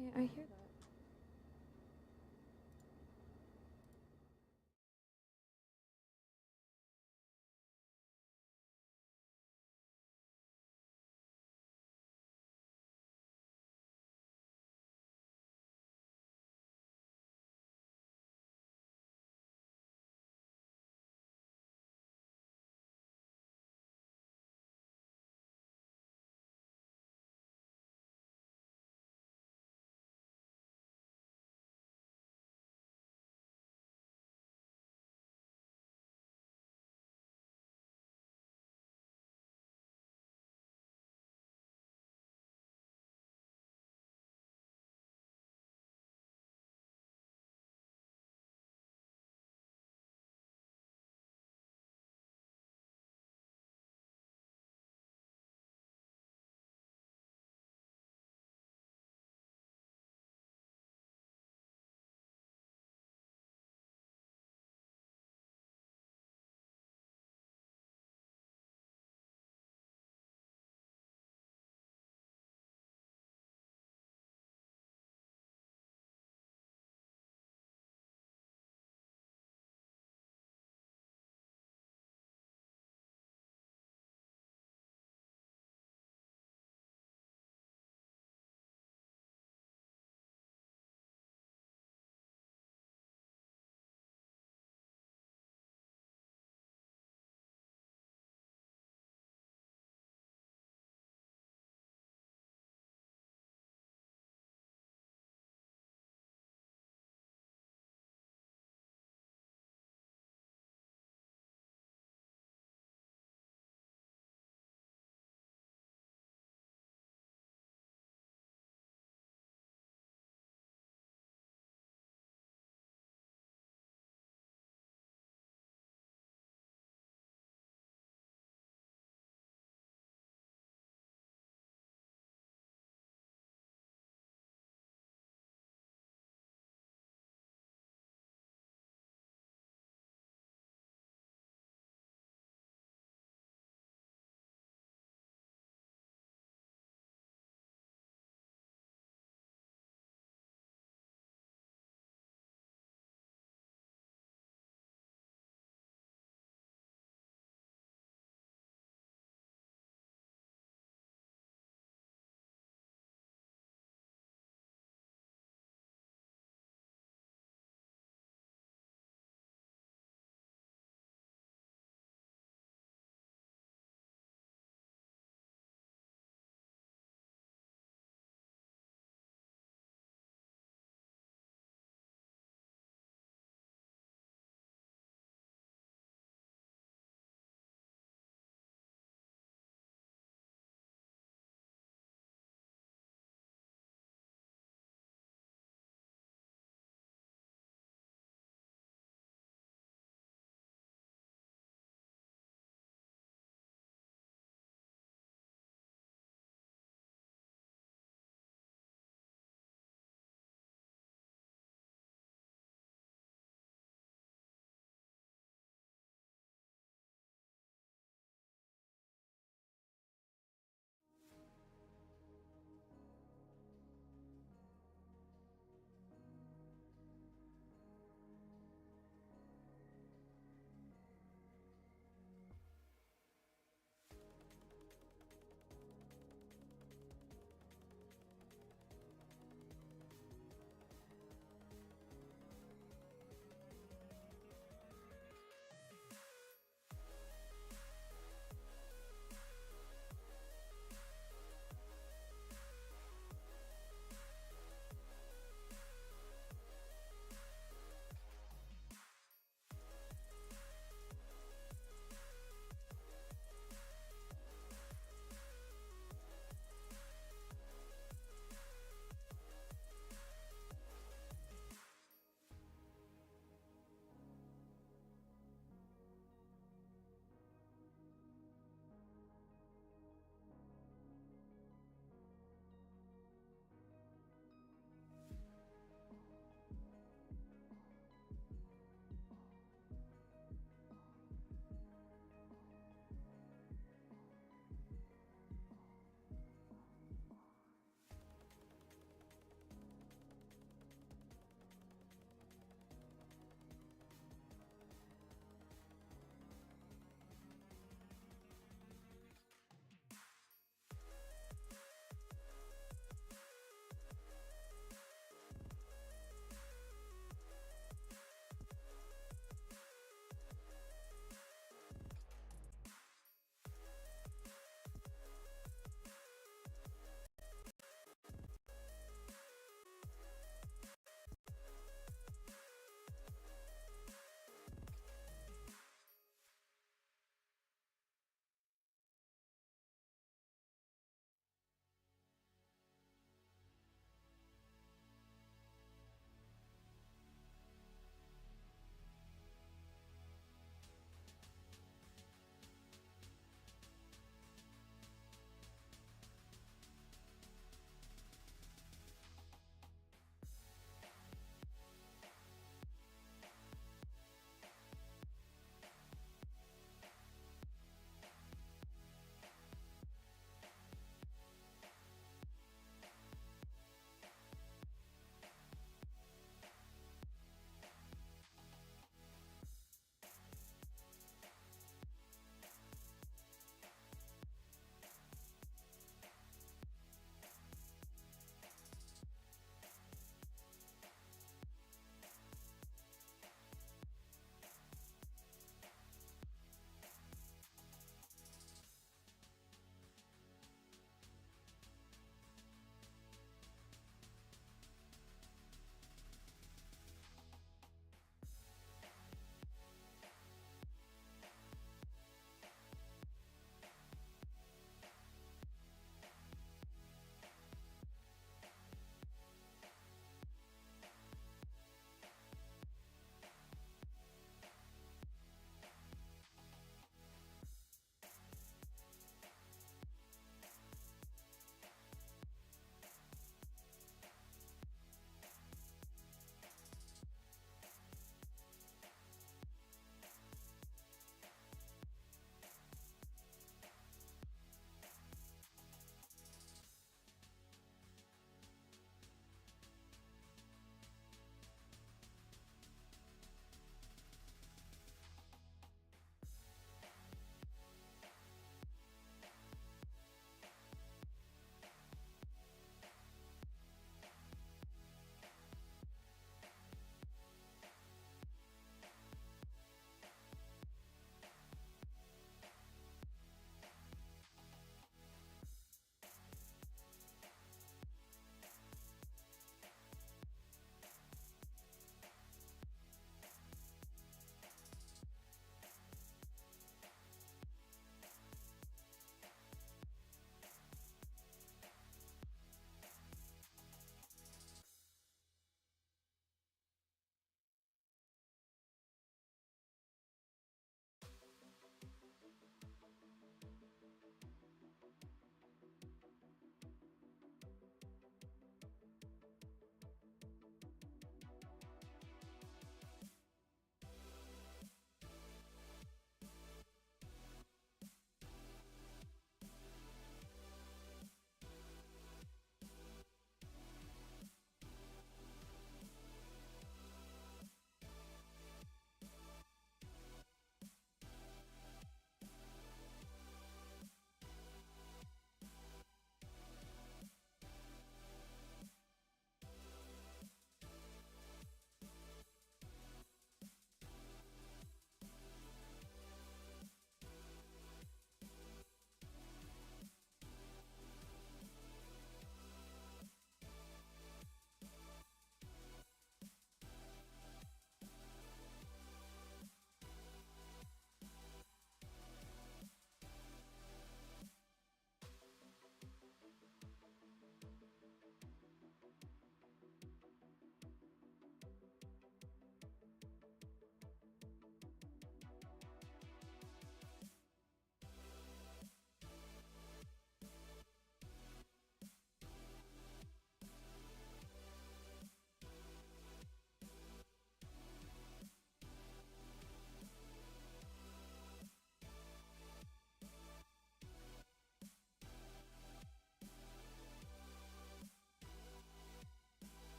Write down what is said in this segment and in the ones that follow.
Okay, I hear that.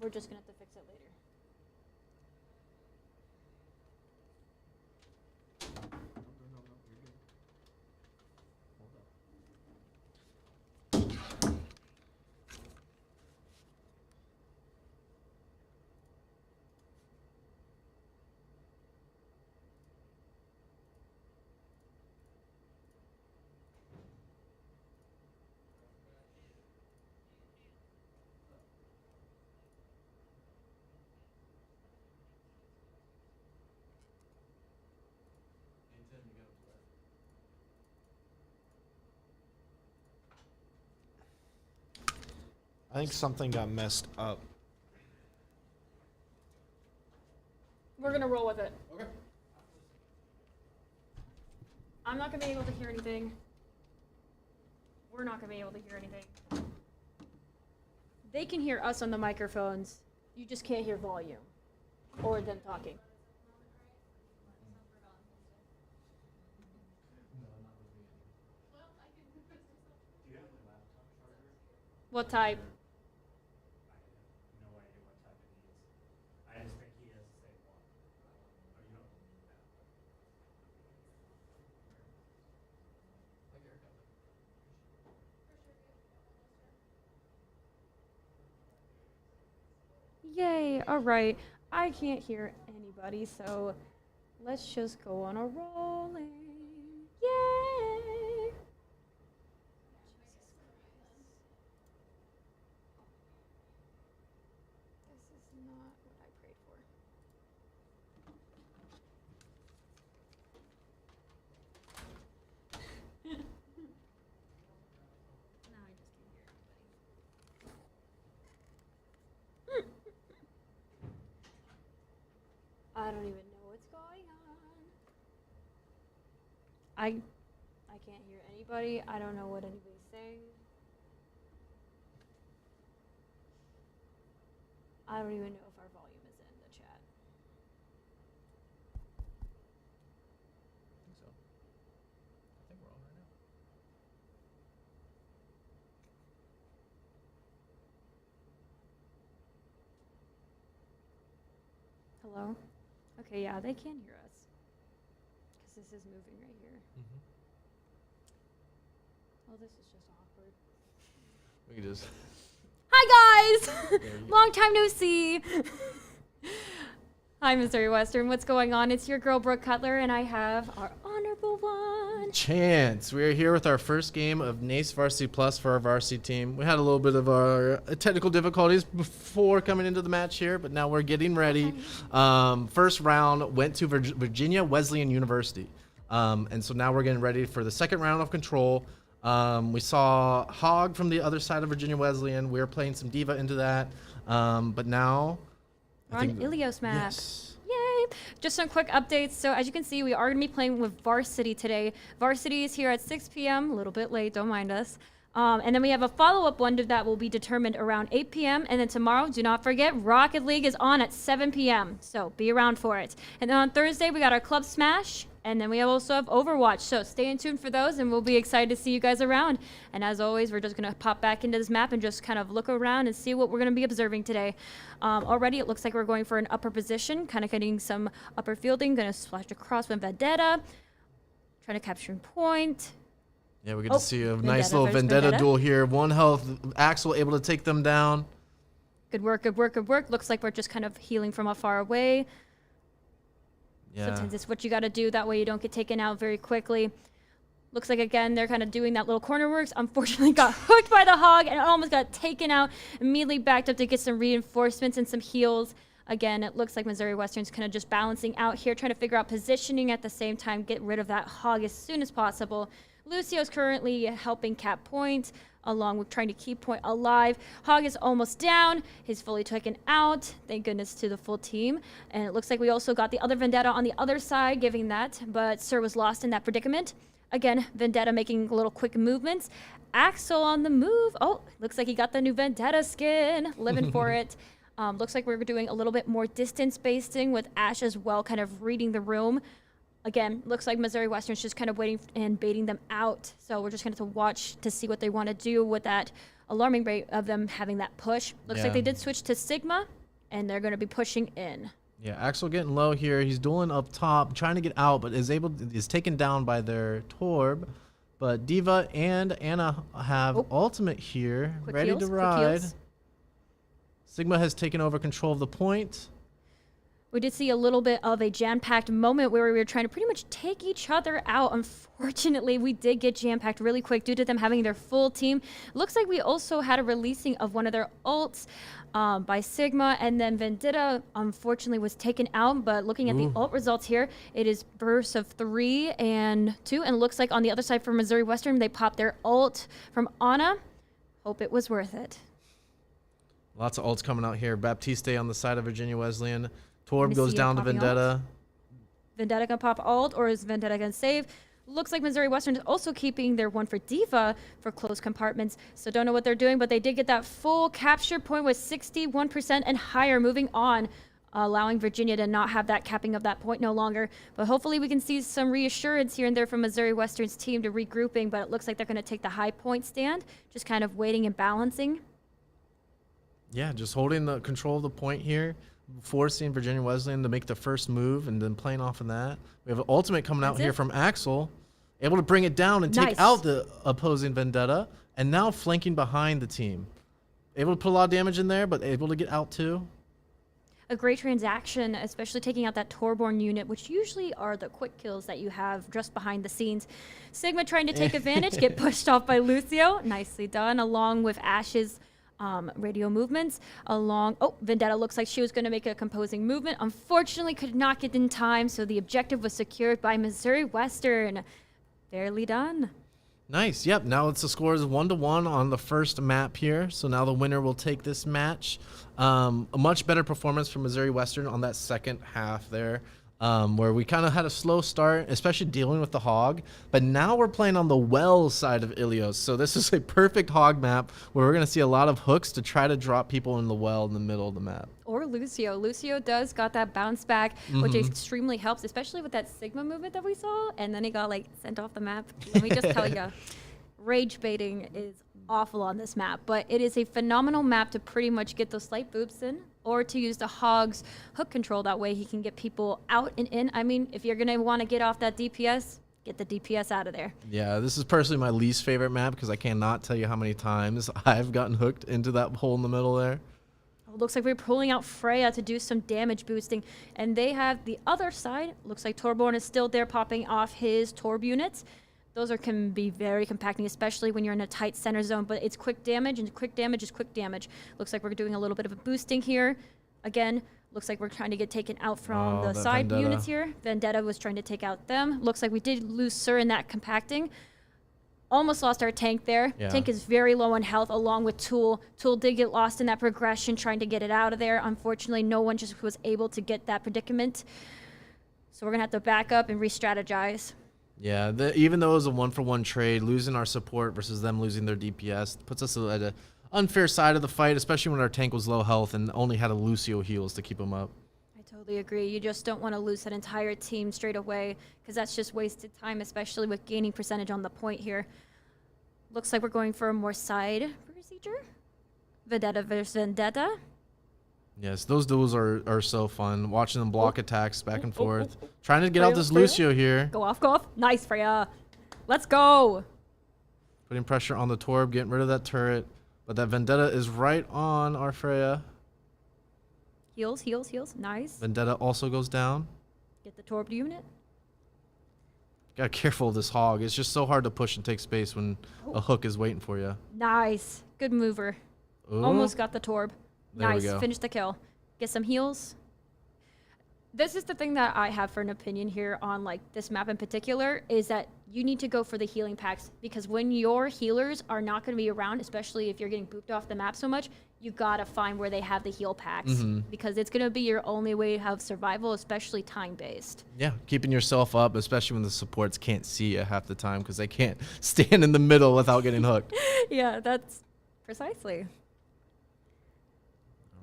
We're just gonna have to fix it later. No, you're good. Hold up. Anytime you got a play. I think something got messed up. We're gonna roll with it. Okay. I'm not gonna be able to hear anything. We're not gonna be able to hear anything. They can hear us on the microphones. You just can't hear volume or them talking. No, not with me. Do you have a laptop charger? What type? I have no idea what type it needs. I just think he has the same one. Oh, you don't need that. Like your haircut. Yay, alright. I can't hear anybody, so let's just go on a rolling. Yay! This is not what I prayed for. Now I just can't hear anybody. I don't even know what's going on. I can't hear anybody. I don't know what anybody's saying. I don't even know if our volume is in the chat. I think so. I think we're on right now. Hello? Okay, yeah, they can hear us. Because this is moving right here. Oh, this is just awkward. We can just. Hi, guys! There you go. Long time no see. Hi, Missouri Western. What's going on? It's your girl, Brooke Cutler, and I have our honorable one. Chance. We are here with our first game of NACE Varsity Plus for our varsity team. We had a little bit of our technical difficulties before coming into the match here, but now we're getting ready. First round went to Virginia Wesleyan University. And so now we're getting ready for the second round of control. We saw Hog from the other side of Virginia Wesleyan. We were playing some Diva into that. But now... We're on Ilios map. Yes. Yay! Just some quick updates. So as you can see, we are going to be playing with Varsity today. Varsity is here at 6 p.m. A little bit late, don't mind us. And then we have a follow-up one that will be determined around 8 p.m. And then tomorrow, do not forget, Rocket League is on at 7 p.m. So be around for it. And then on Thursday, we got our Club Smash. And then we also have Overwatch. So stay tuned for those, and we'll be excited to see you guys around. And as always, we're just going to pop back into this map and just kind of look around and see what we're going to be observing today. Already, it looks like we're going for an upper position, kind of getting some upper fielding. Going to splash across with Vendetta. Trying to capture point. Yeah, we get to see a nice little Vendetta duel here. 1 health. Axel able to take them down. Good work, good work, good work. Looks like we're just kind of healing from afar away. Yeah. Sometimes it's what you got to do. That way you don't get taken out very quickly. Looks like, again, they're kind of doing that little corner works. Unfortunately, got hooked by the Hog and almost got taken out. Immediately backed up to get some reinforcements and some heals. Again, it looks like Missouri Western's kind of just balancing out here, trying to figure out positioning at the same time, get rid of that Hog as soon as possible. Lucio's currently helping cap point, along with trying to keep point alive. Hog is almost down. He's fully taken out. Thank goodness to the full team. And it looks like we also got the other Vendetta on the other side, giving that, but Sir was lost in that predicament. Again, Vendetta making little quick movements. Axel on the move. Oh, looks like he got the new Vendetta skin. Living for it. Looks like we're doing a little bit more distance basting with Ash as well, kind of reading the room. Again, looks like Missouri Western's just kind of waiting and baiting them out. So we're just going to watch to see what they want to do with that alarming rate of them having that push. Looks like they did switch to Sigma, and they're going to be pushing in. Yeah, Axel getting low here. He's dueling up top, trying to get out, but is taken down by their Torb. But Diva and Anna have ultimate here, Quick ready heals, to quick ride. heals. Sigma has taken over control of the point. We did see a little bit of a jam-packed moment where we were trying to pretty much take each other out. Unfortunately, we did get jam-packed really quick due to them having their full team. Looks like we also had a releasing of one of their ults by Sigma, and then Vendetta unfortunately was taken out. But looking at the ult results here, it is bursts of 3 and 2, and it looks like on the other side for Missouri Western, they popped their ult from Anna. Hope it was worth it. Lots of ults coming out here. Baptiste on the side of Virginia Wesleyan. Torb goes down to Vendetta. Vendetta gonna pop ult, or is Vendetta gonna save? Looks like Missouri Western is also keeping their one for Diva for close compartments. So don't know what they're doing, but they did get that full capture point with 61% and higher, moving on, allowing Virginia to not have that capping of that point no longer. But hopefully we can see some reassurance here and there from Missouri Western's team to regrouping, but it looks like they're gonna take the high point stand, just kind of waiting and balancing. Yeah, just holding the control of the point here, forcing Virginia Wesleyan to make the first move and then playing off of that. We have an ultimate coming out here from Axel, able to bring it down and take out the opposing Vendetta, and now flanking behind the team. Able to put a lot of damage in there, but able to get out too. A great transaction, especially taking out that Torborn unit, which usually are the quick kills that you have just behind the scenes. Sigma trying to take advantage, get pushed off by Lucio. Nicely done, along with Ash's radio movements. Vendetta looks like she was going to make a composing movement. Unfortunately, could not get in time, so the objective was secured by Missouri Western. Fairly done. Nice. Yep. Now the score is 1-1 on the first map here. So now the winner will take this match. A much better performance from Missouri Western on that second half there, where we kind of had a slow start, especially dealing with the hog. But now we're playing on the well side of Ilios. So this is a perfect hog map where we're going to see a lot of hooks to try to drop people in the well in the middle of the map. Or Lucio. Lucio does got that bounce back, which extremely helps, especially with that Sigma movement that we saw. And then he got like sent off the map. Let me just tell you, rage baiting is awful on this map, but it is a phenomenal map to pretty much get those slight boops in, or to use the hog's hook control. That way he can get people out and in. I mean, if you're gonna want to get off that DPS, get the DPS out of there. Yeah, this is personally my least favorite map because I cannot tell you how many times I've gotten hooked into that hole in the middle there. Looks like we're pulling out Freya to do some damage boosting, and they have the other side. Looks like Torborn is still there popping off his Torb units. Those can be very compacting, especially when you're in a tight center zone, but it's quick damage, and quick damage is quick damage. Looks like we're doing a little bit of a boosting here. Again, looks like we're trying to get taken out from the side units here. Vendetta was trying to take out them. Looks like we did lose Sir in that compacting. Almost lost our tank there. Yeah. Tank is very low on health, along with Tool. Tool did get lost in that progression, trying to get it out of there. Unfortunately, no one just was able to get that predicament. So we're going to have to back up and re-strategize. Yeah, even though it was a 1-for-1 trade, losing our support versus them losing their DPS puts us at an unfair side of the fight, especially when our tank was low health and only had a Lucio heals to keep him up. I totally agree. You just don't want to lose that entire team straight away, because that's just wasted time, especially with gaining percentage on the point here. Looks like we're going for a more side procedure. Vendetta versus Vendetta. Yes, those duels are so fun. Watching them block attacks back and forth. Trying to get out this Freya. Lucio here. Go off, go off. Nice, Freya. Let's go. Putting pressure on the Torb, getting rid of that turret. But that Vendetta is right on our Freya. Heals, heals, heals. Nice. Vendetta also goes down. Get the Torb unit. Gotta careful of this hog. It's just so hard to push and take space when a hook is waiting for you. Nice. Good mover. Ooh. Almost got the Torb. There we Nice. go. Finish the kill. Get some heals. This is the thing that I have for an opinion here on like this map in particular, is that you need to go for the healing packs, because when your healers are not going to be around, especially if you're getting booped off the map so much, you got to find where they have the heal packs, because it's going to be your only way of survival, especially time-based. Yeah, keeping yourself up, especially when the supports can't see you half the time because they can't stand in the middle without getting hooked. Yeah, that's precisely.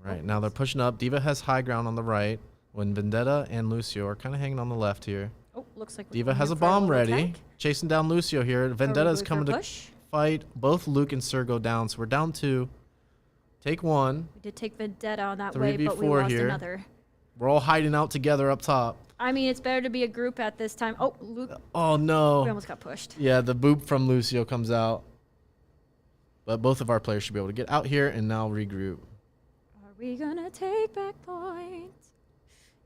All right, now they're pushing up. Diva has high ground on the right when Vendetta and Lucio are kind of hanging on the left here. Oh, looks like we're Diva going has in a for bomb little ready, attack. chasing down Lucio here. Vendetta is going for coming a to push? fight. Both Luke and Sir go down, so we're down 2. Take 1. We did take Vendetta on that way, but we 3v4 lost here. another. We're all hiding out together up top. I mean, it's better to be a group at this time. Oh, Luke, Oh we no. almost got pushed. Yeah, the boop from Lucio comes out. But both of our players should be able to get out here and now regroup. Are we gonna take back points?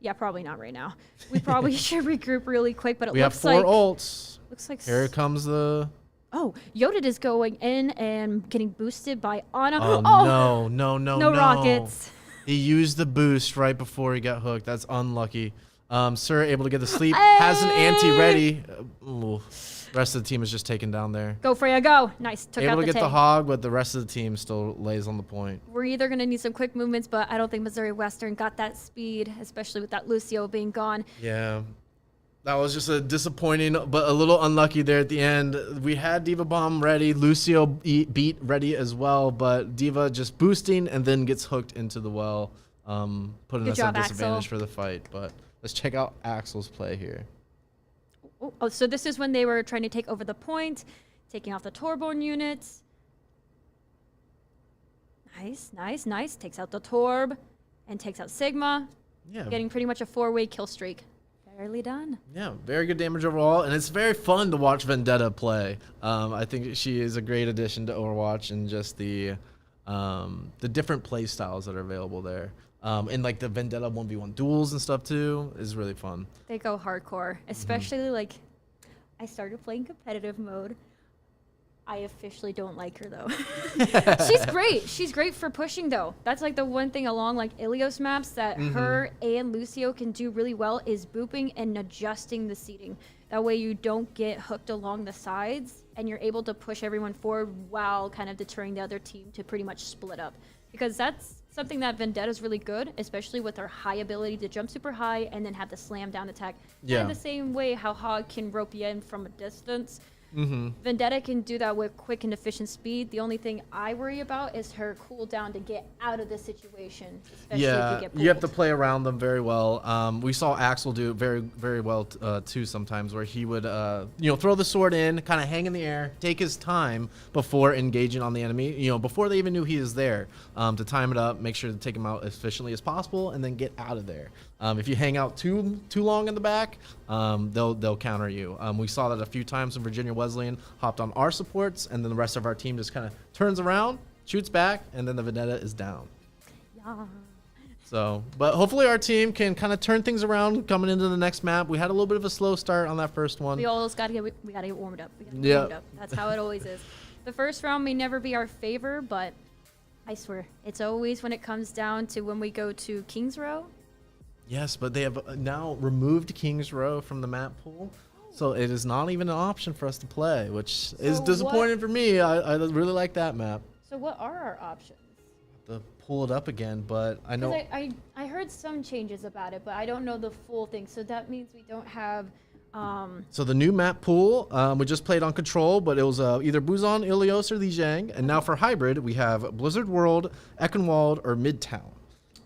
Yeah, probably not right now. We probably should regroup really quick, but it We have looks 4 like ults. looks like Here comes the... oh, Yodit is going in and getting boosted by Ana. Oh, no. no rockets. He used the boost right before he got hooked. That's unlucky. Sir able to get the sleep. Has an anti ready. Ooh. Rest of the team is just taken down there. Go Freya, go! Nice, took out Able to the get the tank. hog, but the rest of the team still lays on the point. We're either gonna need some quick movements, but I don't think Missouri Western got that speed, especially with that Lucio being gone. Yeah. That was just a disappointing, but a little unlucky there at the end. We had Diva Bomb ready, Lucio beat ready as well, but Diva just boosting and then gets hooked into the well, putting Good us job, at disadvantage Axel. for the fight. But let's check out Axel's play here. Oh, so this is when they were trying to take over the point, taking off the Torborn units. Nice. Takes out the Torb and takes out Sigma, Yeah. getting pretty much a 4-way kill streak. Barely done. Yeah, very good damage overall, and it's very fun to watch Vendetta play. I think she is a great addition to Overwatch, and just the different play styles that are available there. And like the Vendetta 1v1 duels and stuff too is really fun. They go hardcore, especially like I started playing competitive mode. I officially don't like her though. She's great. She's great for pushing though. That's like the one thing along like Ilios maps that her and Lucio can do really well is booping and adjusting the seating. That way you don't get hooked along the sides and you're able to push everyone forward while kind of deterring the other team to pretty much split up. Because that's something that Vendetta's really good, especially with her high ability to jump super high and then have the slam down attack. Yeah. And the same way how Hog can rope you in from a distance. Mm-hmm. Vendetta can do that with quick and efficient speed. The only thing I worry about is her cooldown to get out of the situation, especially if Yeah, you get pulled. you have to play around them very well. We saw Axel do it very, very well too sometimes, where he would, throw the sword in, kind of hang in the air, take his time before engaging on the enemy. Before they even knew he was there, to time it up, make sure to take him out as efficiently as possible, and then get out of there. If you hang out too long in the back, they'll counter you. We saw that a few times when Virginia Wesleyan hopped on our supports, and then the rest of our team just kind of turns around, shoots back, and then the Vendetta is down. Yeah. So, but hopefully our team can kind of turn things around coming into the next map. We had a little bit of a slow start on that first one. We always gotta get warmed up. We gotta get Yeah. warmed up. That's how it always is. The first round may never be our favor, but I swear it's always when it comes down to when we go to Kings Row. Yes, but they have now removed Kings Row from the map pool. So it is not even an option for us to play, which is So disappointing for me. I really like that map. So what are our options? To pull it up again, but I know. Because I heard some changes about it, but I don't know the full thing. So that means we don't have. So the new map pool, we just played on Control, but it was either Buzan, Ilios, or Lijiang. And now for Hybrid, we have Blizzard World, Eichenwald, or Midtown.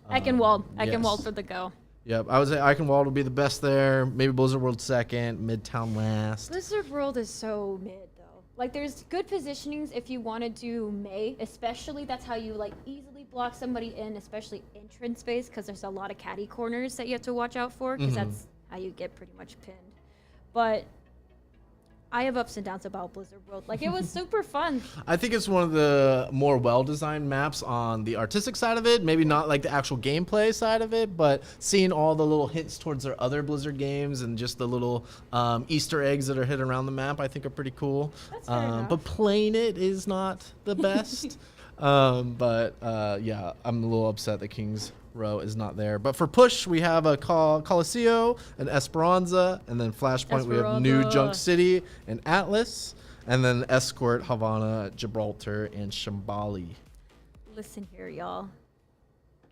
Eichenwald. yes. Eichenwald for the go. Yep, I would say Eichenwald would be the best there. Maybe Blizzard World second, Midtown last. Blizzard World is so mid though. Like there's good positionings if you want to do May, especially that's how you like easily block somebody in, especially entrance space, because there's a lot of catty corners that you have to watch out for, because that's how you get pretty much pinned. But I have ups and downs about Blizzard World. Like it was super fun. I think it's one of the more well-designed maps on the artistic side of it. Maybe not like the actual gameplay side of it, but seeing all the little hints towards their other Blizzard games and just the little Easter eggs that are hidden around the map, I think are pretty cool. That's fair enough. But playing it is not the best. Yeah, I'm a little upset that Kings Row is not there. But for push, we have a Coliseo, an Esperanza, and then Flashpoint, we have New Esperanza. Junk City and Atlas, and then Escort, Havana, Gibraltar, and Shambali. Listen here, y'all.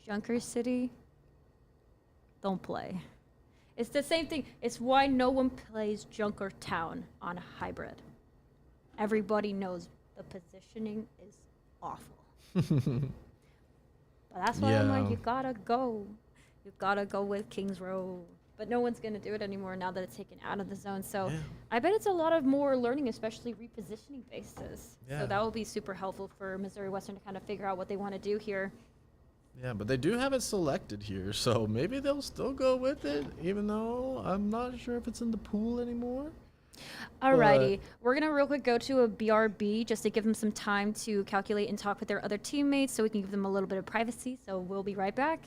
Junker City, don't play. It's the same thing. It's why no one plays Junker Town on a hybrid. Everybody knows the positioning is awful. But that's why I'm like, Yeah. you gotta go. You gotta go with Kings Row. but no one's going to do it anymore now that it's taken out of the zone. So Yeah. I bet it's a lot of more learning, especially repositioning bases. Yeah. So that will be super helpful for Missouri Western to kind of figure out what they want to do here. Yeah, but they do have it selected here, so maybe they'll still go with it, even though I'm not sure if it's in the pool anymore. Alrighty, we're gonna real quick go to a BRB just to give them some time to calculate and talk with their other teammates so we can give them a little bit of privacy. So we'll be right back.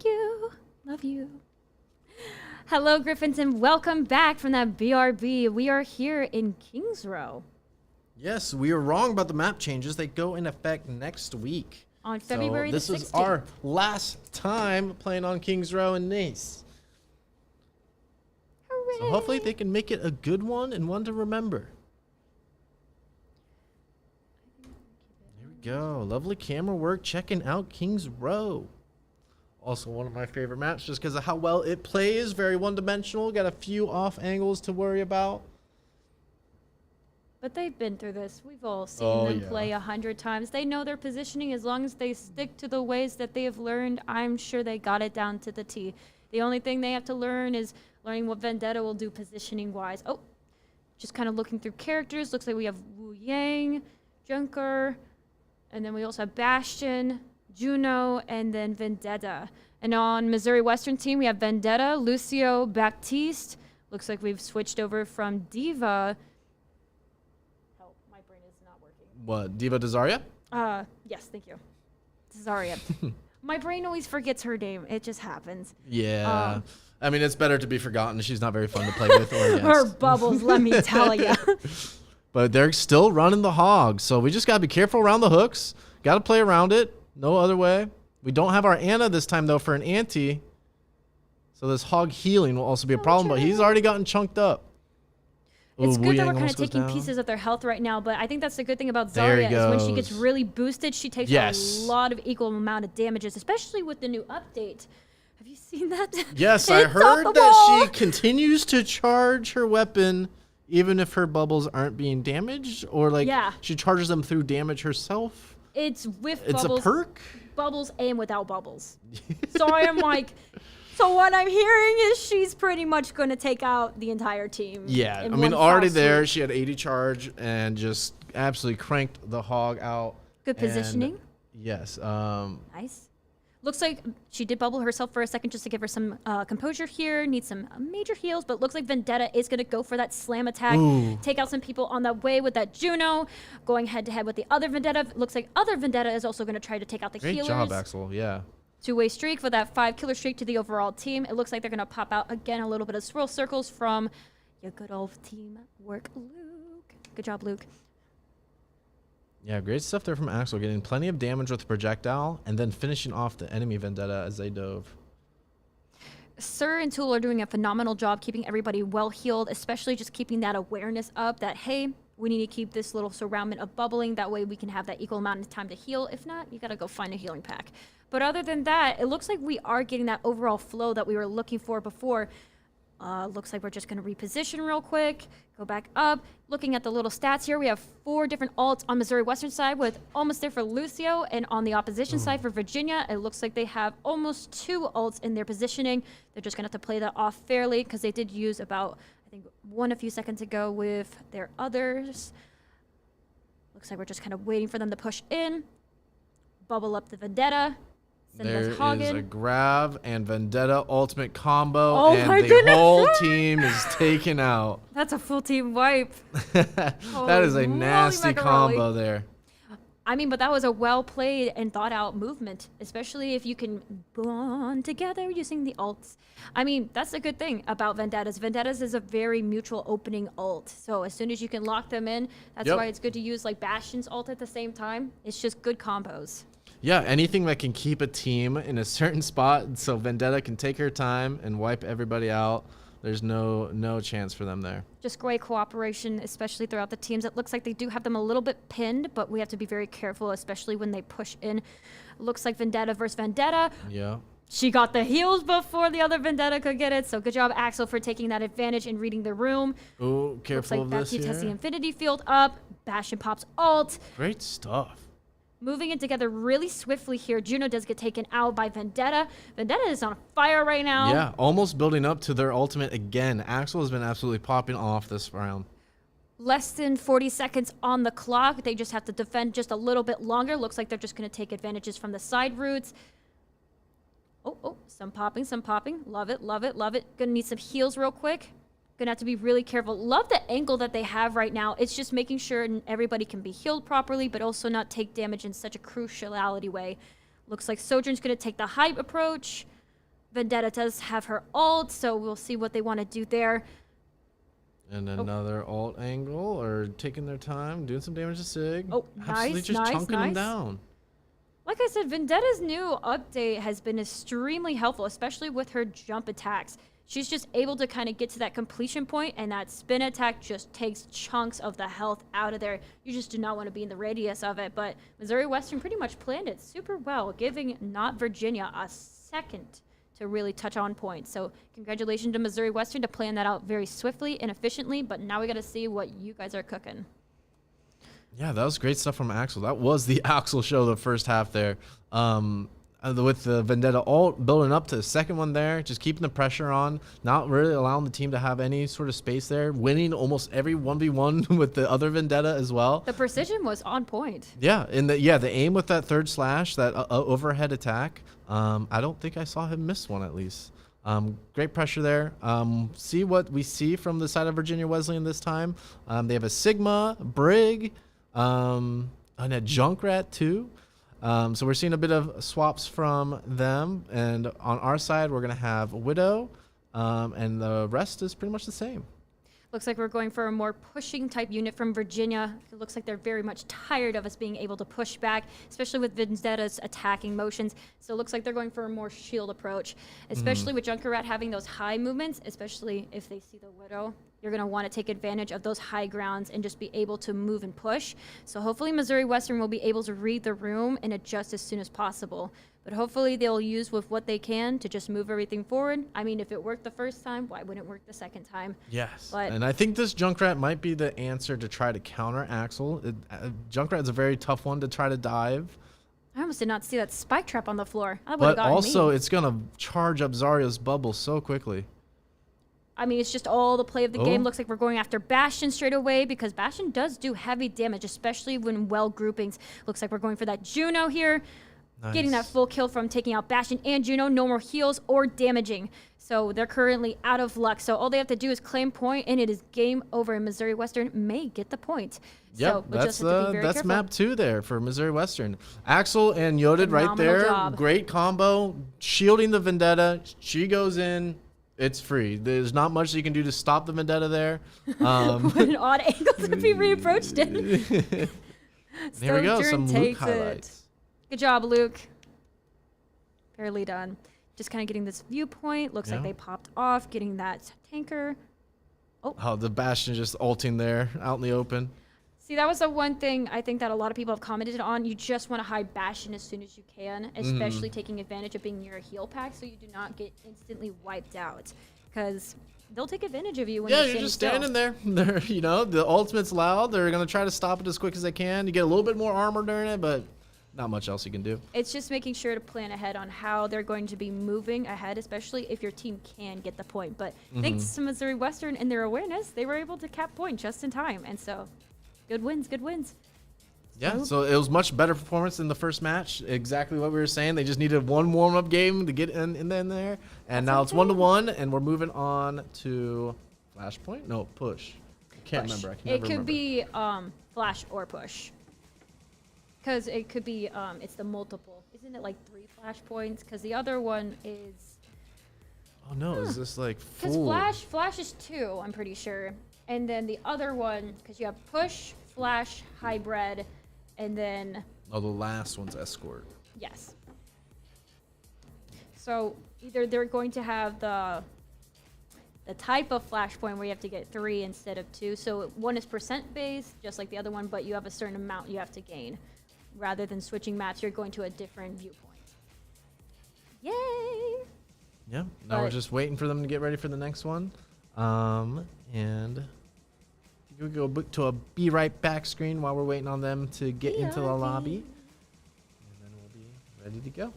Thank you. Love you. Hello, Griffins, and welcome back from that BRB. We are here in Kings Row. Yes, we were wrong about the map changes. They go in effect next week. On February the 16th. This is our last time playing on Kings Row and Nace. Hooray. So hopefully they can make it a good one and one to remember. There we go. Lovely camera work checking out Kings Row. Also one of my favorite maps just because of how well it plays. Very one-dimensional. Got a few off angles to worry about. But they've been through this. We've all seen them yeah. play 100 times. They know their positioning. As long as they stick to the ways that they have learned, I'm sure they got it down to the T. The only thing they have to learn is learning what Vendetta will do positioning-wise. Oh, just kind of looking through characters. Looks like we have Wu Yang, Junker, and then we also have Bastion, Juno, and then Vendetta. And on Missouri Western team, we have Vendetta, Lucio, Baptiste. Looks like we've switched over from Diva. What, Diva Dazaria? Yes, thank you. Zaria. My brain always forgets her name. It just happens. Yeah. I mean, it's better to be forgotten. She's not very fun to play with or against. Her bubbles, let me tell you. But they're still running the hog, so we just got to be careful around the hooks. Got to play around it. No other way. We don't have our Anna this time, though, for an anti. So this hog healing will also be a problem, but he's already gotten chunked up. It's Ooh, good that we're Wu Yang kind of almost goes taking down. pieces of their health right now, but I think that's the good thing about There he Zarya is when she gets goes. really boosted, she takes Yes. a lot of equal amount of damages, especially with the new update. Have you seen that? Yes, I It's heard off the that wall. she continues to charge her weapon even if her bubbles aren't being damaged, or like Yeah. she charges them through damage herself. It's with It's bubbles. a perk? Bubbles and without bubbles. So I am like, so what I'm hearing is she's pretty much going to take out the entire team. Yeah, in I mean, one already foul there, swoop. she had 80 charge and just absolutely cranked the hog out. Good And positioning. yes. Nice. Looks like she did bubble herself for a second just to give her some composure here. Needs some major heals, but looks like Vendetta is going to go for that slam attack. Ooh. Take out some people on that way with that Juno. Going head-to-head with the other Vendetta. Looks like other Vendetta is also going to try to take out the Great healers. job, Axel. Yeah. Two-way streak for that 5-killer streak to the overall team. It looks like they're going to pop out again a little bit of swirl circles from your good old team work, Luke. Good job, Luke. Yeah, great stuff there from Axel. Getting plenty of damage with the projectile and then finishing off the enemy Vendetta as they dove. Sir and Tool are doing a phenomenal job keeping everybody well healed, especially just keeping that awareness up that, hey, we need to keep this little surroundment of bubbling. That way we can have that equal amount of time to heal. If not, you got to go find a healing pack. But other than that, it looks like we are getting that overall flow that we were looking for before. Looks like we're just going to reposition real quick, go back up. Looking at the little stats here, we have 4 different ults on Missouri Western side with almost there for Lucio, and on the opposition side for Virginia, it looks like they have almost 2 ults in their positioning. They're just going to have to play that off fairly because they did use about, I think, 1 a few seconds ago with their others. Looks like we're just kind of waiting for them to push in, bubble up the Vendetta. There is Hagen. a grab and Vendetta ultimate combo, Oh and my the goodness. whole team is taken out. That's a full team wipe. That is a Holy nasty macaroni. combo there. I mean, but that was a well-played and thought-out movement, especially if you can bond together using the ults. I mean, that's the good thing about Vendettas. Vendettas is a very mutual opening ult. So as soon as you can lock them in, that's Yep. why it's good to use like Bastion's ult at the same time. It's just good combos. Yeah, anything that can keep a team in a certain spot so Vendetta can take her time and wipe everybody out. There's no chance for them there. Just great cooperation, especially throughout the teams. It looks like they do have them a little bit pinned, but we have to be very careful, especially when they push in. Looks like Vendetta versus Vendetta. Yeah. She got the heals before the other Vendetta could get it, so good job, Axel, for taking that advantage and reading the room. Oh, Looks careful like of this Baptiste has the here. Infinity Field up. Bastion pops ult. Great stuff. Moving it together really swiftly here. Juno does get taken out by Vendetta. Vendetta is on fire right now. Yeah, almost building up to their ultimate again. Axel has been absolutely popping off this round. Less than 40 seconds on the clock. They just have to defend just a little bit longer. Looks like they're just going to take advantages from the side routes. Oh, some popping, some popping. Love it, love it, love it. Gonna need some heals real quick. Gonna have to be really careful. Love the angle that they have right now. It's just making sure everybody can be healed properly, but also not take damage in such a cruciality way. Looks like Sojourn's gonna take the hype approach. Vendetta does have her ult, so we'll see what they want to do there. And another alt angle, or taking their time, doing some damage to Sig. Oh, Absolutely nice, just nice, chunking him nice. down. Like I said, Vendetta's new update has been extremely helpful, especially with her jump attacks. She's just able to kind of get to that completion point, and that spin attack just takes chunks of the health out of there. You just do not want to be in the radius of it, but Missouri Western pretty much planned it super well, giving not Virginia a second to really touch on points. So congratulations to Missouri Western to plan that out very swiftly and efficiently, but now we got to see what you guys are cooking. Yeah, that was great stuff from Axel. That was the Axel show the first half there. With the Vendetta ult building up to the second one there, just keeping the pressure on, not really allowing the team to have any sort of space there, winning almost every 1v1 with the other Vendetta as well. The precision was on point. Yeah, and the aim with that third slash, that overhead attack, I don't think I saw him miss one at least. Great pressure there. See what we see from the side of Virginia Wesleyan this time. They have a Sigma, Brig, and a Junkrat too. So we're seeing a bit of swaps from them, and on our side we're gonna have Widow, and the rest is pretty much the same. Looks like we're going for a more pushing type unit from Virginia. It looks like they're very much tired of us being able to push back, especially with Vendetta's attacking motions. So it looks like they're going for a more shield approach, especially with Junkrat having those high movements, especially if they see the Widow. You're going to want to take advantage of those high grounds and just be able to move and push. So hopefully Missouri Western will be able to read the room and adjust as soon as possible. But hopefully they'll use with what they can to just move everything forward. I mean, if it worked the first time, why wouldn't it work the second time? Yes. But And I think this Junkrat might be the answer to try to counter Axel. Junkrat's a very tough one to try to dive. I almost did not see that spike trap on the floor. That would But have gotten also, me. it's going to charge up Zarya's bubble so quickly. I mean, it's just all the play of the Oh. game. Looks like we're going after Bastion straight away because Bastion does do heavy damage, especially when well groupings. Looks like we're going for that Juno here. Getting that Nice. full kill from taking out Bastion and Juno. No more heals or damaging. So they're currently out of luck. So all they have to do is claim point, and it is game over. And Missouri Western may get the point. Yep, So we'll just have to be very that's careful. map 2 there for Missouri Western. Axel and Yodid right Phenomenal there. job. Great combo. Shielding the Vendetta. She goes in. It's free. There's not much you can do to stop the Vendetta there. What an odd angle to be reapproached in. Here we go. Sojourn Some Luke takes highlights. Good job, Luke. Fairly done. Just kind of getting this viewpoint. Looks like Yeah. they popped off. Getting that tanker. Oh, the Bastion just ulting there out in the open. See, that was the one thing I think that a lot of people have commented on. You just want to hide Bastion as soon as you can, especially taking advantage of being near a heal pack so you do not get instantly wiped out. Because they'll take advantage of you when Yeah, you're you're just still. standing there. They're, the ultimate's loud. They're going to try to stop it as quick as they can. You get a little bit more armor during it, but not much else you can do. It's just making sure to plan ahead on how they're going to be moving ahead, especially if your team can get the point. But thanks to Missouri Western and their awareness, they were able to cap point just in time. And so, good wins, good wins. Yeah, so it was much better performance than the first match. Exactly what we were saying. They just needed one warm-up game to get in there. And now it's 1-1, and we're moving on to Flashpoint? No, Push. I can't Push. remember. I can It never could remember. be flash or push. Because it could be, it's the multiple. Isn't it like 3 flash points? Because the other one is, Oh, no. Is this like because full? flash is 2, I'm pretty sure. And then the other one, because you have push, flash, hybrid, and then, Oh, the last one's Escort. yes. So either they're going to have the type of flashpoint where you have to get 3 instead of 2. So one is percent based, just like the other one, but you have a certain amount you have to gain. Rather than switching maps, you're going to a different viewpoint. Yay! Yeah. Now we're But- just waiting for them to get ready for the next one. And we go to a be right back screen while we're waiting on them to get into the BRB. lobby. And then we'll be ready to go.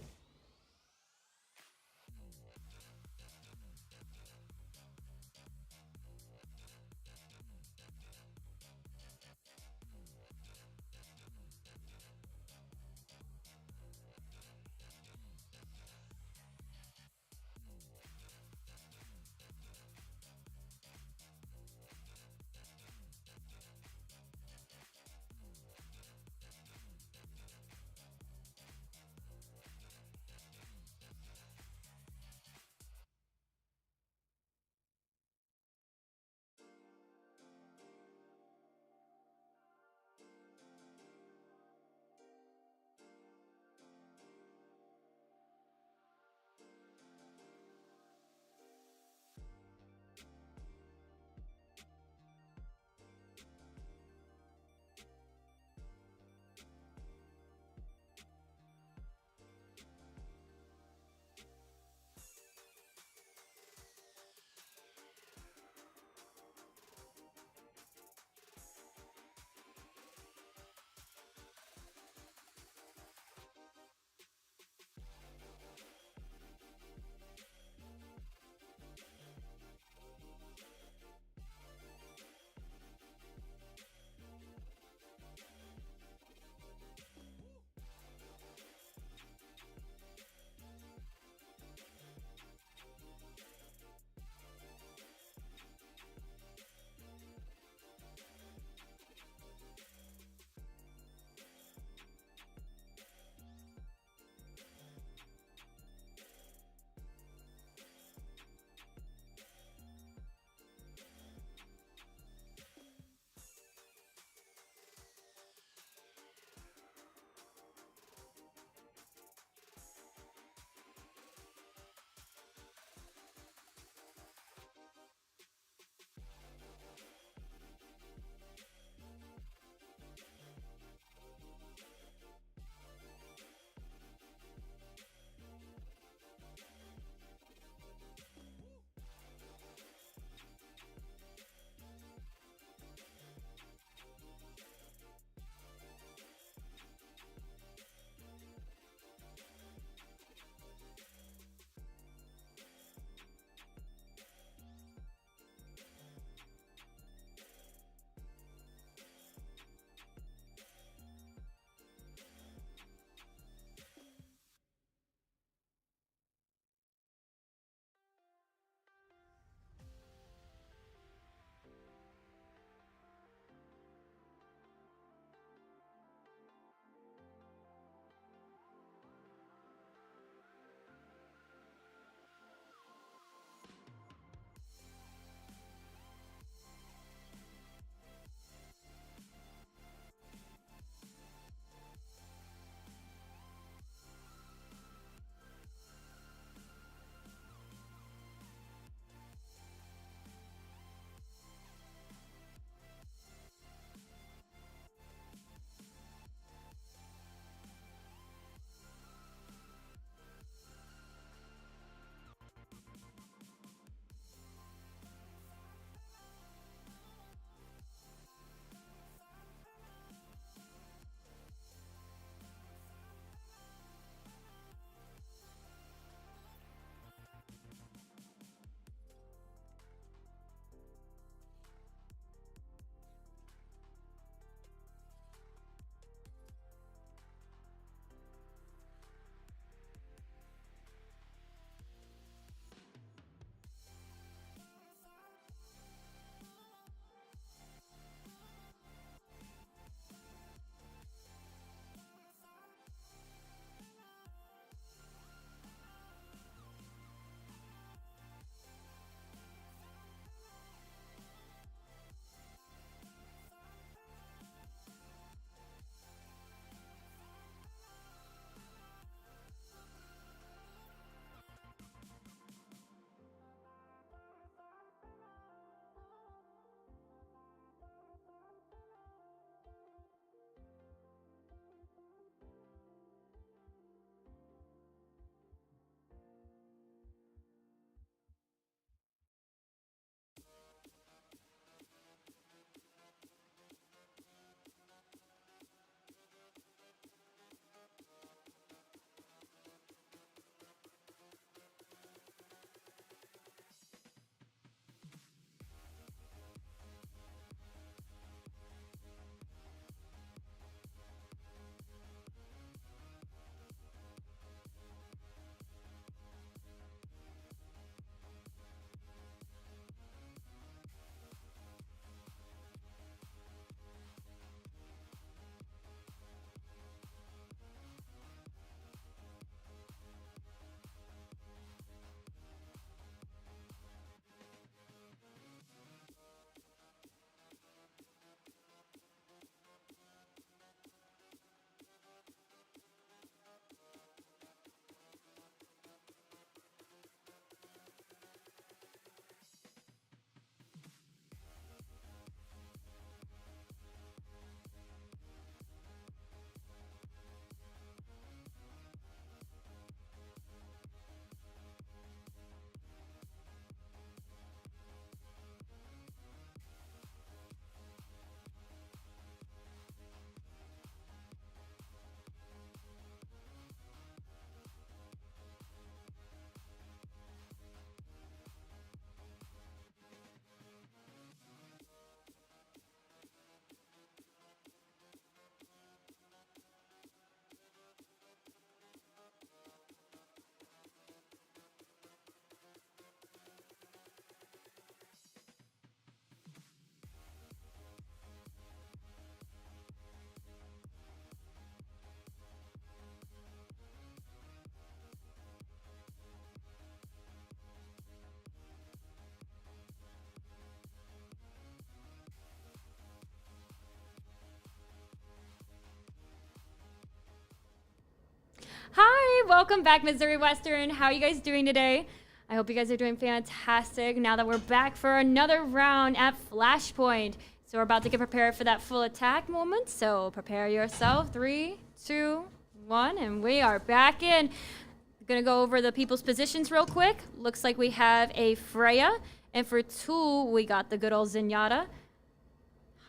Welcome back, Missouri Western. How are you guys doing today? I hope you guys are doing fantastic now that we're back for another round at Flashpoint. So we're about to get prepared for that full attack moment. So prepare yourself. 3, 2, 1, and we are back in. I'm going to go over the people's positions real quick. Looks like we have a Freya. And for 2, we got the good old Zenyatta.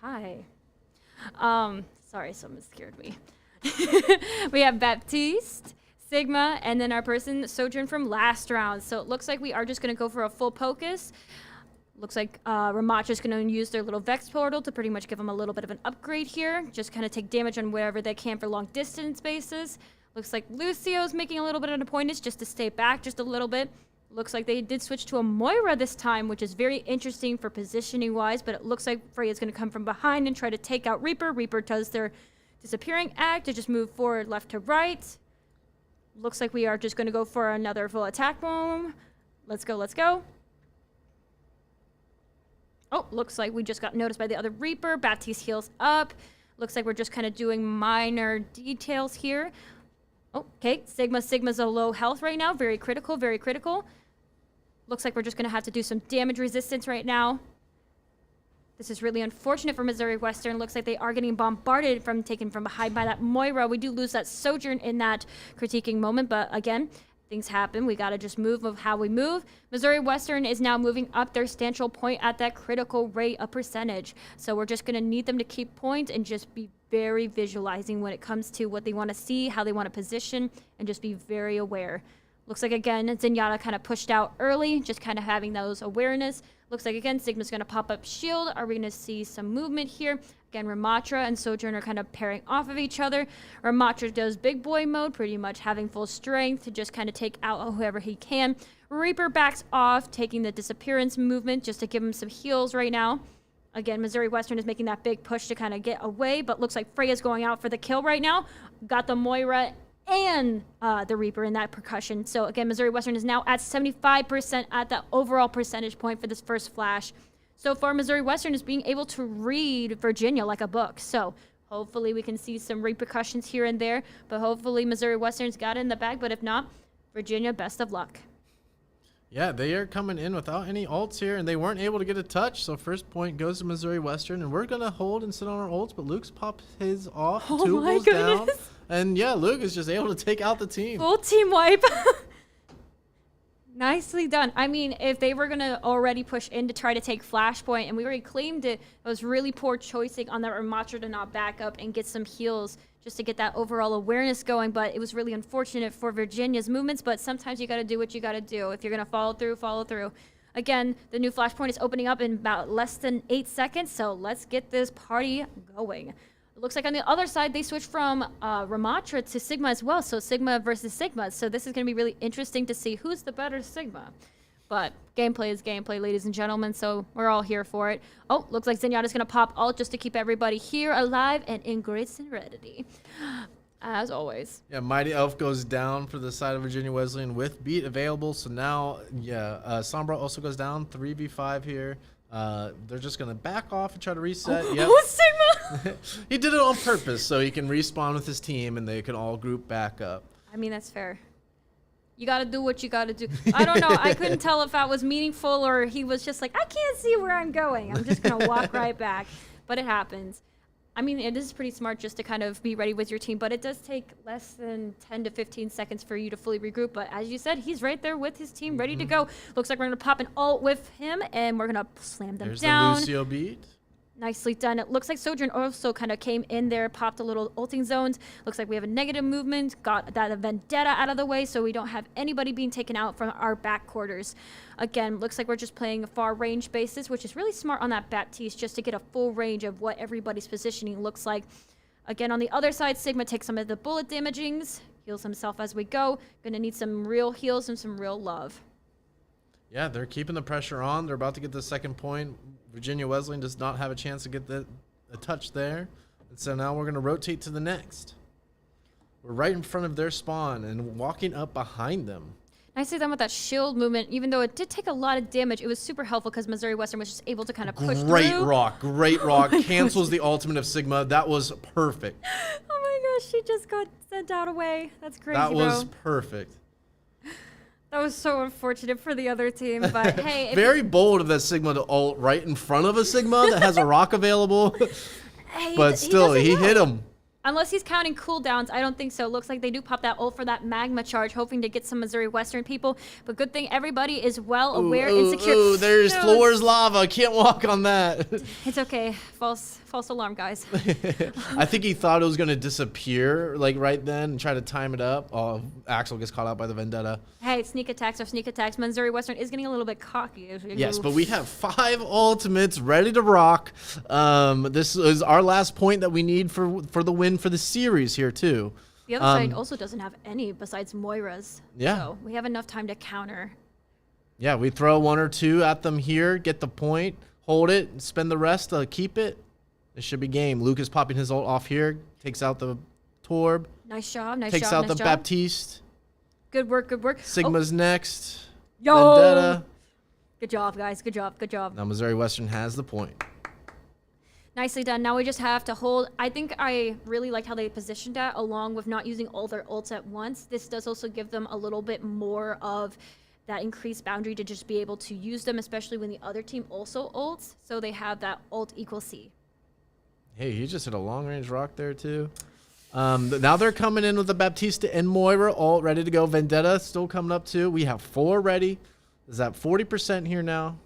Hi. Sorry, someone scared me. We have Baptiste, Sigma, and then our person Sojourn from last round. So it looks like we are just going to go for a full focus. Looks like Ramacha's going to use their little Vex portal to pretty much give them a little bit of an upgrade here. Just kind of take damage on wherever they can for long distance bases. Looks like Lucio's making a little bit of an appointment just to stay back just a little bit. Looks like they did switch to a Moira this time, which is very interesting for positioning wise, but it looks like Freya's going to come from behind and try to take out Reaper. Reaper does their disappearing act to just move forward left to right. Looks like we are just going to go for another full attack boom. Let's go, let's go. Oh, looks like we just got noticed by the other Reaper. Baptiste heals up. Looks like we're just kind of doing minor details here. Okay, Sigma's a low health right now. Very critical, very critical. Looks like we're just going to have to do some damage resistance right now. This is really unfortunate for Missouri Western. Looks like they are getting bombarded taken from behind by that Moira. We do lose that Sojourn in that critiquing moment, but again, things happen. We got to just move of how we move. Missouri Western is now moving up their stanchial point at that critical rate of percentage. So we're just going to need them to keep point and just be very visualizing when it comes to what they want to see, how they want to position, and just be very aware. Looks like, again, Zenyatta kind of pushed out early, just kind of having those awareness. Looks like, again, Sigma's going to pop up shield. Are we going to see some movement here? Again, Ramatra and Sojourn are kind of pairing off of each other. Ramatra does big boy mode, pretty much having full strength to just kind of take out whoever he can. Reaper backs off, taking the disappearance movement just to give him some heals right now. Again, Missouri Western is making that big push to kind of get away, but looks like Freya's going out for the kill right now. Got the Moira and the Reaper in that percussion. So again, Missouri Western is now at 75% at the overall percentage point for this first flash. So far, Missouri Western is being able to read Virginia like a book. So hopefully we can see some repercussions here and there, but hopefully Missouri Western's got it in the bag. But if not, Virginia, best of luck. Yeah, they are coming in without any ults here, and they weren't able to get a touch. So first point goes to Missouri Western, and we're going to hold and sit on our ults, but Luke's popped his off. Oh Two my goes down. goodness. And yeah, Luke is just able to take out the team. Full team wipe. Nicely done. I mean, if they were going to already push in to try to take Flashpoint, and we already claimed it, it was really poor choicing on that Ramatra to not back up and get some heals just to get that overall awareness going. But it was really unfortunate for Virginia's movements, but sometimes you got to do what you got to do. If you're going to follow through, follow through. Again, the new Flashpoint is opening up in about less than 8 seconds, so let's get this party going. It looks like on the other side, they switched from Ramatra to Sigma as well. So Sigma versus Sigma. So this is going to be really interesting to see who's the better Sigma. But gameplay is gameplay, ladies and gentlemen. So we're all here for it. Oh, looks like Zenyatta's going to pop ult just to keep everybody here alive and in great serenity. As always. Yeah, Mighty Elf goes down for the side of Virginia Wesleyan with beat available. So now, yeah, Sombra also goes down 3v5 here. They're just going to back off and try to reset. Yep. Oh, Sigma! He did it on purpose so he can respawn with his team and they can all group back up. I mean, that's fair. You got to do what you got to do. I don't know. I couldn't tell if that was meaningful or he was just like, I can't see where I'm going. I'm just going to walk right back. But it happens. I mean, it is pretty smart just to kind of be ready with your team, but it does take less than 10 to 15 seconds for you to fully regroup. But as you said, he's right there with his team ready to go. Looks like we're going to pop an ult with him, and we're going to slam them down. There's the Lucio beat. Nicely done. It looks like Sojourn also kind of came in there, popped a little ulting zones. Looks like we have a negative movement, got that Vendetta out of the way, so we don't have anybody being taken out from our back quarters. Again, looks like we're just playing a far range basis, which is really smart on that Baptiste just to get a full range of what everybody's positioning looks like. Again, on the other side, Sigma takes some of the bullet damagings, heals himself as we go. Gonna need some real heals and some real love. Yeah, they're keeping the pressure on. They're about to get the second point. Virginia Wesleyan does not have a chance to get a touch there. And so now we're going to rotate to the next. We're right in front of their spawn and walking up behind them. Nicely done with that shield movement. Even though it did take a lot of damage, it was super helpful because Missouri Western was just able to kind of push Great through. rock. Great rock. Cancels the ultimate of Sigma. That was perfect. Oh my my gosh, she just got sent out away. That's crazy, That was bro. perfect. That was so unfortunate for the other team, but hey. Very bold of that Sigma to ult right in front of a Sigma that has a rock available. Hey, But still, doesn't he know. hit him. Unless he's counting cooldowns, I don't think so. Looks like they do pop that ult for that magma charge, hoping to get some Missouri Western people. But good thing everybody is well aware and secure. Ooh, there's No, floors lava. Can't walk on that. It's okay. False alarm, guys. I think he thought it was going to disappear like right then and try to time it up. Oh, Axel gets caught out by the Vendetta. Hey, sneak attacks are sneak attacks. Missouri Western is getting a little bit cocky. Yes, but we have 5 ultimates ready to rock. This is our last point that we need for the win for the series here too. The other side also doesn't have any besides Moira's. Yeah. So we have enough time to counter. Yeah, we throw 1 or 2 at them here, get the point, hold it, and spend the rest to keep it. This should be game. Luke is popping his ult off here, takes out the Torb, Nice job, nice takes job, out nice the job. Baptiste. Good work, good work. Sigma's next. Yo! Vendetta. Good job, guys. Good job, good job. Now Missouri Western has the point. Nicely done. Now we just have to hold. I think I really like how they positioned that, along with not using all their ults at once. This does also give them a little bit more of that increased boundary to just be able to use them, especially when the other team also ults. So they have that ult equal C. Hey, he just hit a long range rock there too. Now they're coming in with the Baptista and Moira all ready to go. Vendetta still coming up too. We have 4 ready. Is that 40% here now?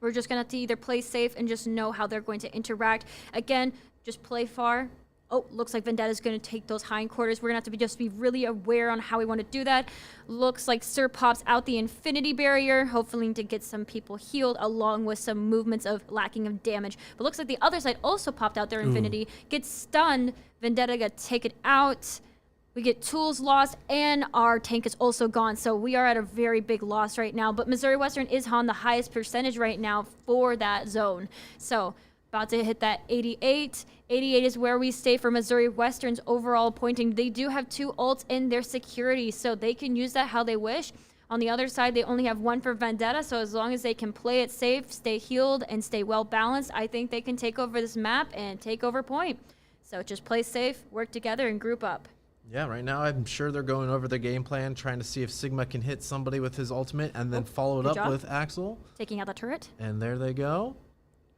We're just going to have to either play safe and just know how they're going to interact. Again, just play far. Oh, looks like Vendetta's going to take those hindquarters. We're going to have to just be really aware on how we want to do that. Looks like Sir pops out the infinity barrier, hopefully to get some people healed, along with some movements of lacking of damage. But looks like the other side also popped out their infinity. Gets stunned. Vendetta got taken out. We get tools lost, and our tank is also gone. So we are at a very big loss right now. But Missouri Western is on the highest percentage right now for that zone. So about to hit that 88. 88 is where we stay for Missouri Western's overall pointing. They do have 2 ults in their security, so they can use that how they wish. On the other side, they only have 1 for Vendetta, so as long as they can play it safe, stay healed, and stay well balanced, I think they can take over this map and take over point. So just play safe, work together, and group up. Yeah, right now I'm sure they're going over the game plan, trying to see if Sigma can hit somebody with his ultimate and then follow it good up job. with Axel. Taking out the turret. And there they go.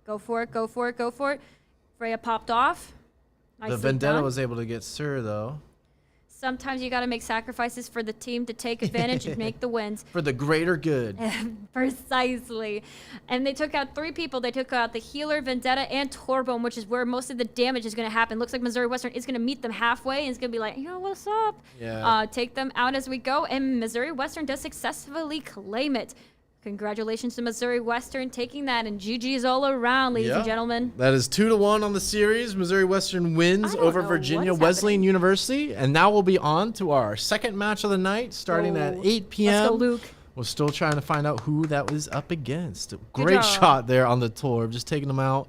Go for it, go for it, go for it. Freya popped off. Nicely The Vendetta done. was able to get Sir though. Sometimes you got to make sacrifices for the team to take advantage and make the wins. For the greater good. Precisely. And they took out 3 people. They took out the healer, Vendetta, and Torbone, which is where most of the damage is going to happen. Looks like Missouri Western is going to meet them halfway and it's going to be like, yo, what's up? Yeah. Take them out as we go. And Missouri Western does successfully claim it. Congratulations to Missouri Western taking that, and GG's all around, ladies and Yeah. gentlemen. That is 2-1 on the series. Missouri Western wins I don't over know Virginia what is Wesleyan happening. University. And now we'll be on to our second match of the night, starting at Oh, 8 p.m. Let's go, Luke. We're still trying to find out who that was up against. Great job. shot there on the Torb, just taking them out.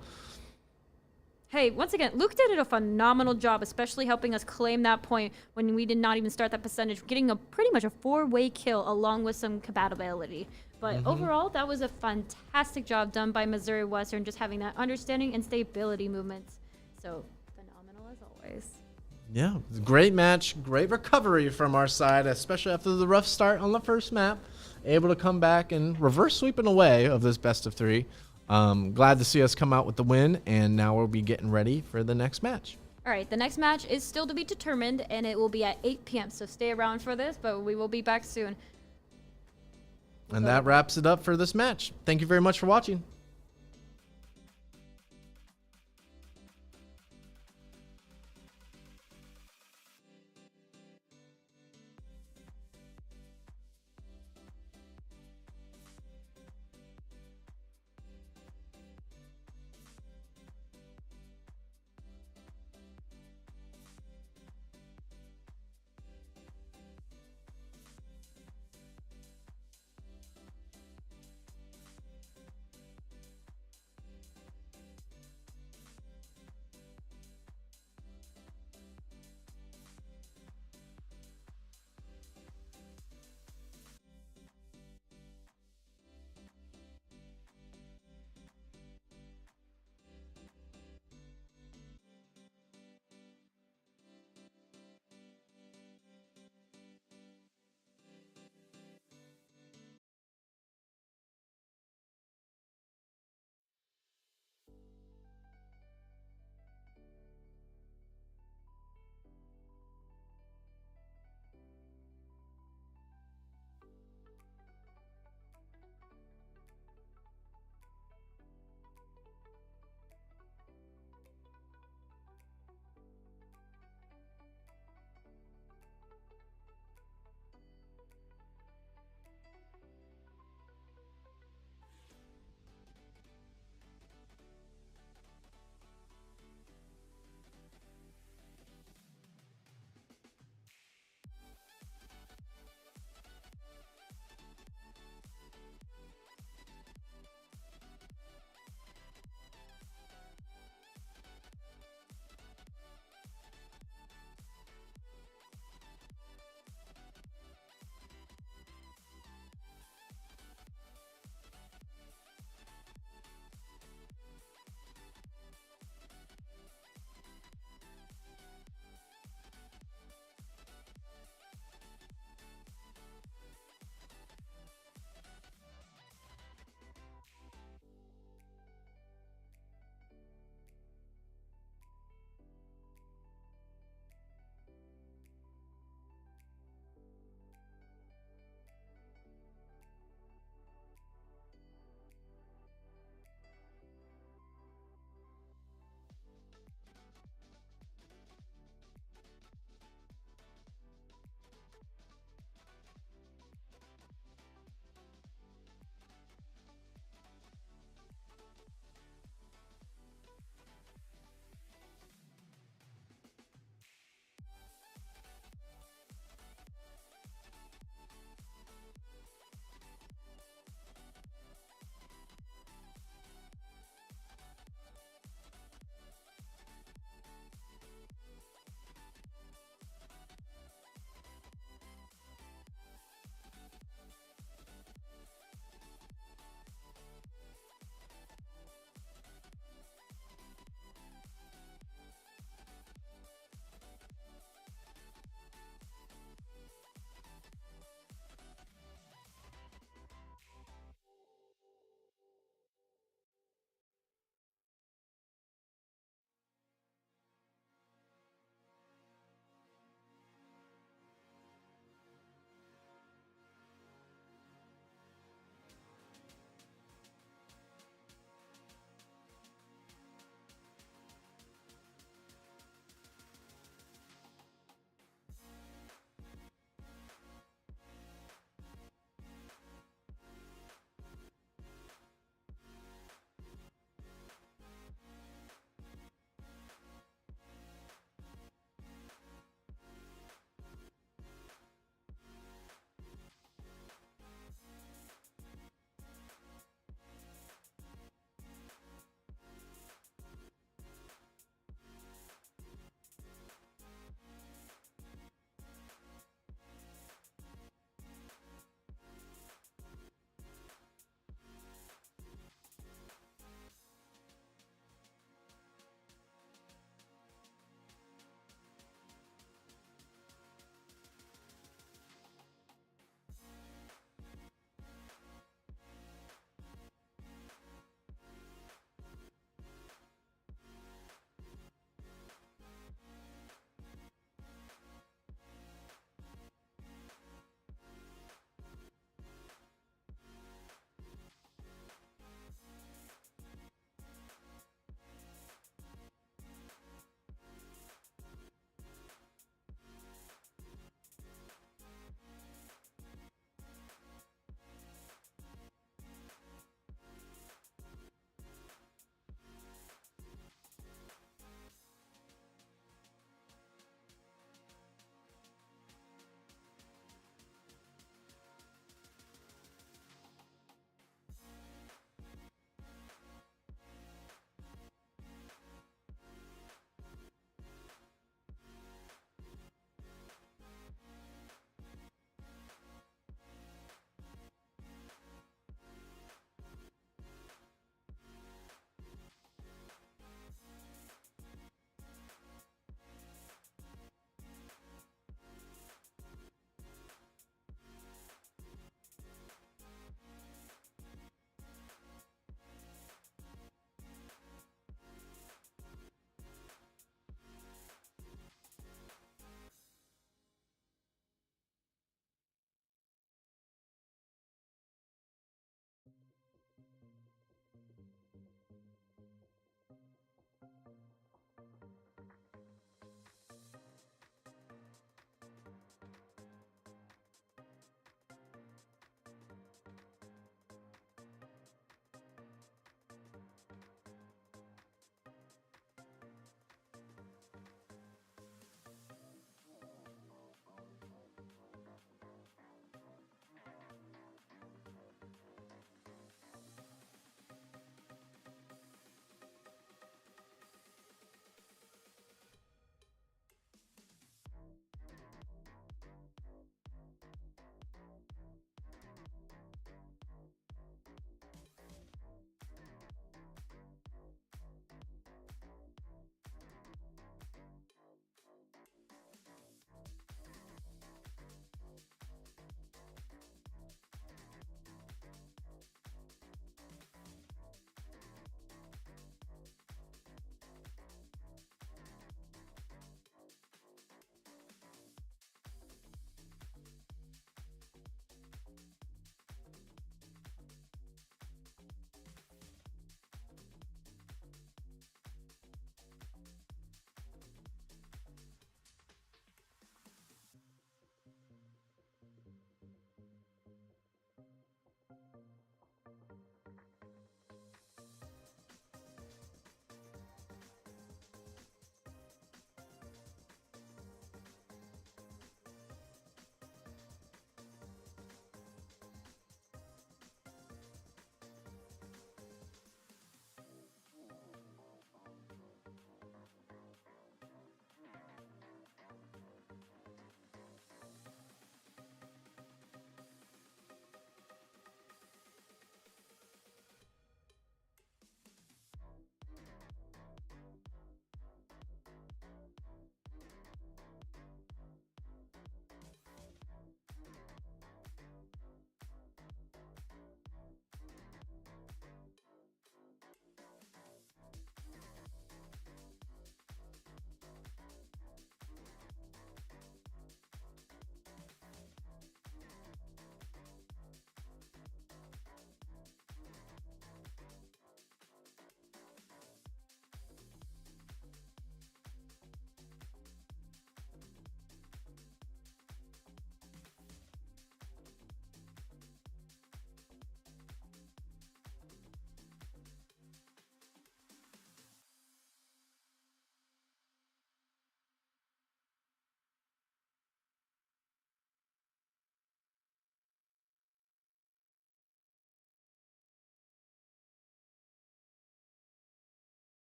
Hey, once again, Luke did a phenomenal job, especially helping us claim that point when we did not even start that percentage, getting a pretty much a 4-way kill along with some compatibility. But overall, that was a fantastic job done by Missouri Western, just having that understanding and stability movements. So phenomenal as always. Yeah, great match, great recovery from our side, especially after the rough start on the first map. Able to come back and reverse sweeping away of this best of 3. Glad to see us come out with the win, and now we'll be getting ready for the next match. All right, the next match is still to be determined, and it will be at 8 p.m., so stay around for this, but we will be back soon. And that wraps it up for this match. Thank you very much for watching.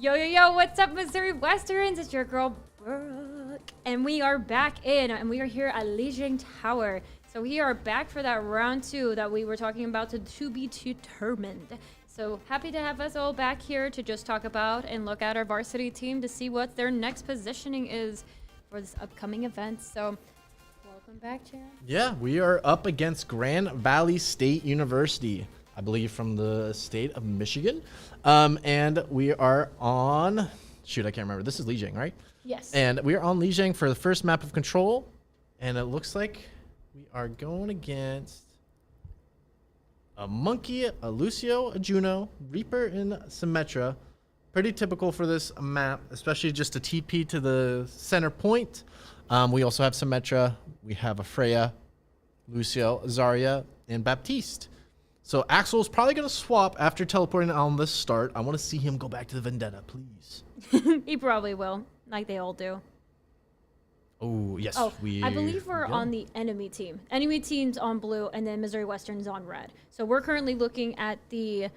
Yo, yo, yo, what's up, Missouri Westerns? It's your girl, Brooke. And we are back in, and we are here at Lijiang Tower. So we are back for that round 2 that we were talking about to be determined. So happy to have us all back here to just talk about and look at our varsity team to see what their next positioning is for this upcoming event. So welcome back, Chad. Yeah, we are up against Grand Valley State University, I believe from the state of Michigan. And we are on, shoot, I can't remember. This is Lijiang, right? Yes. And we are on Lijiang for the first map of control. And it looks like we are going against a Monkey, a Lucio, a Juno, Reaper, and Symmetra. Pretty typical for this map, especially just a TP to the center point. We also have Symmetra. We have a Freya, Lucio, Zarya, and Baptiste. So Axel's probably going to swap after teleporting on this start. I want to see him go back to the Vendetta, please. He probably will, like they all do. Oh, yes. I believe we're on the enemy team. Enemy team's on blue, and then Missouri Western's on red. So we're currently looking at the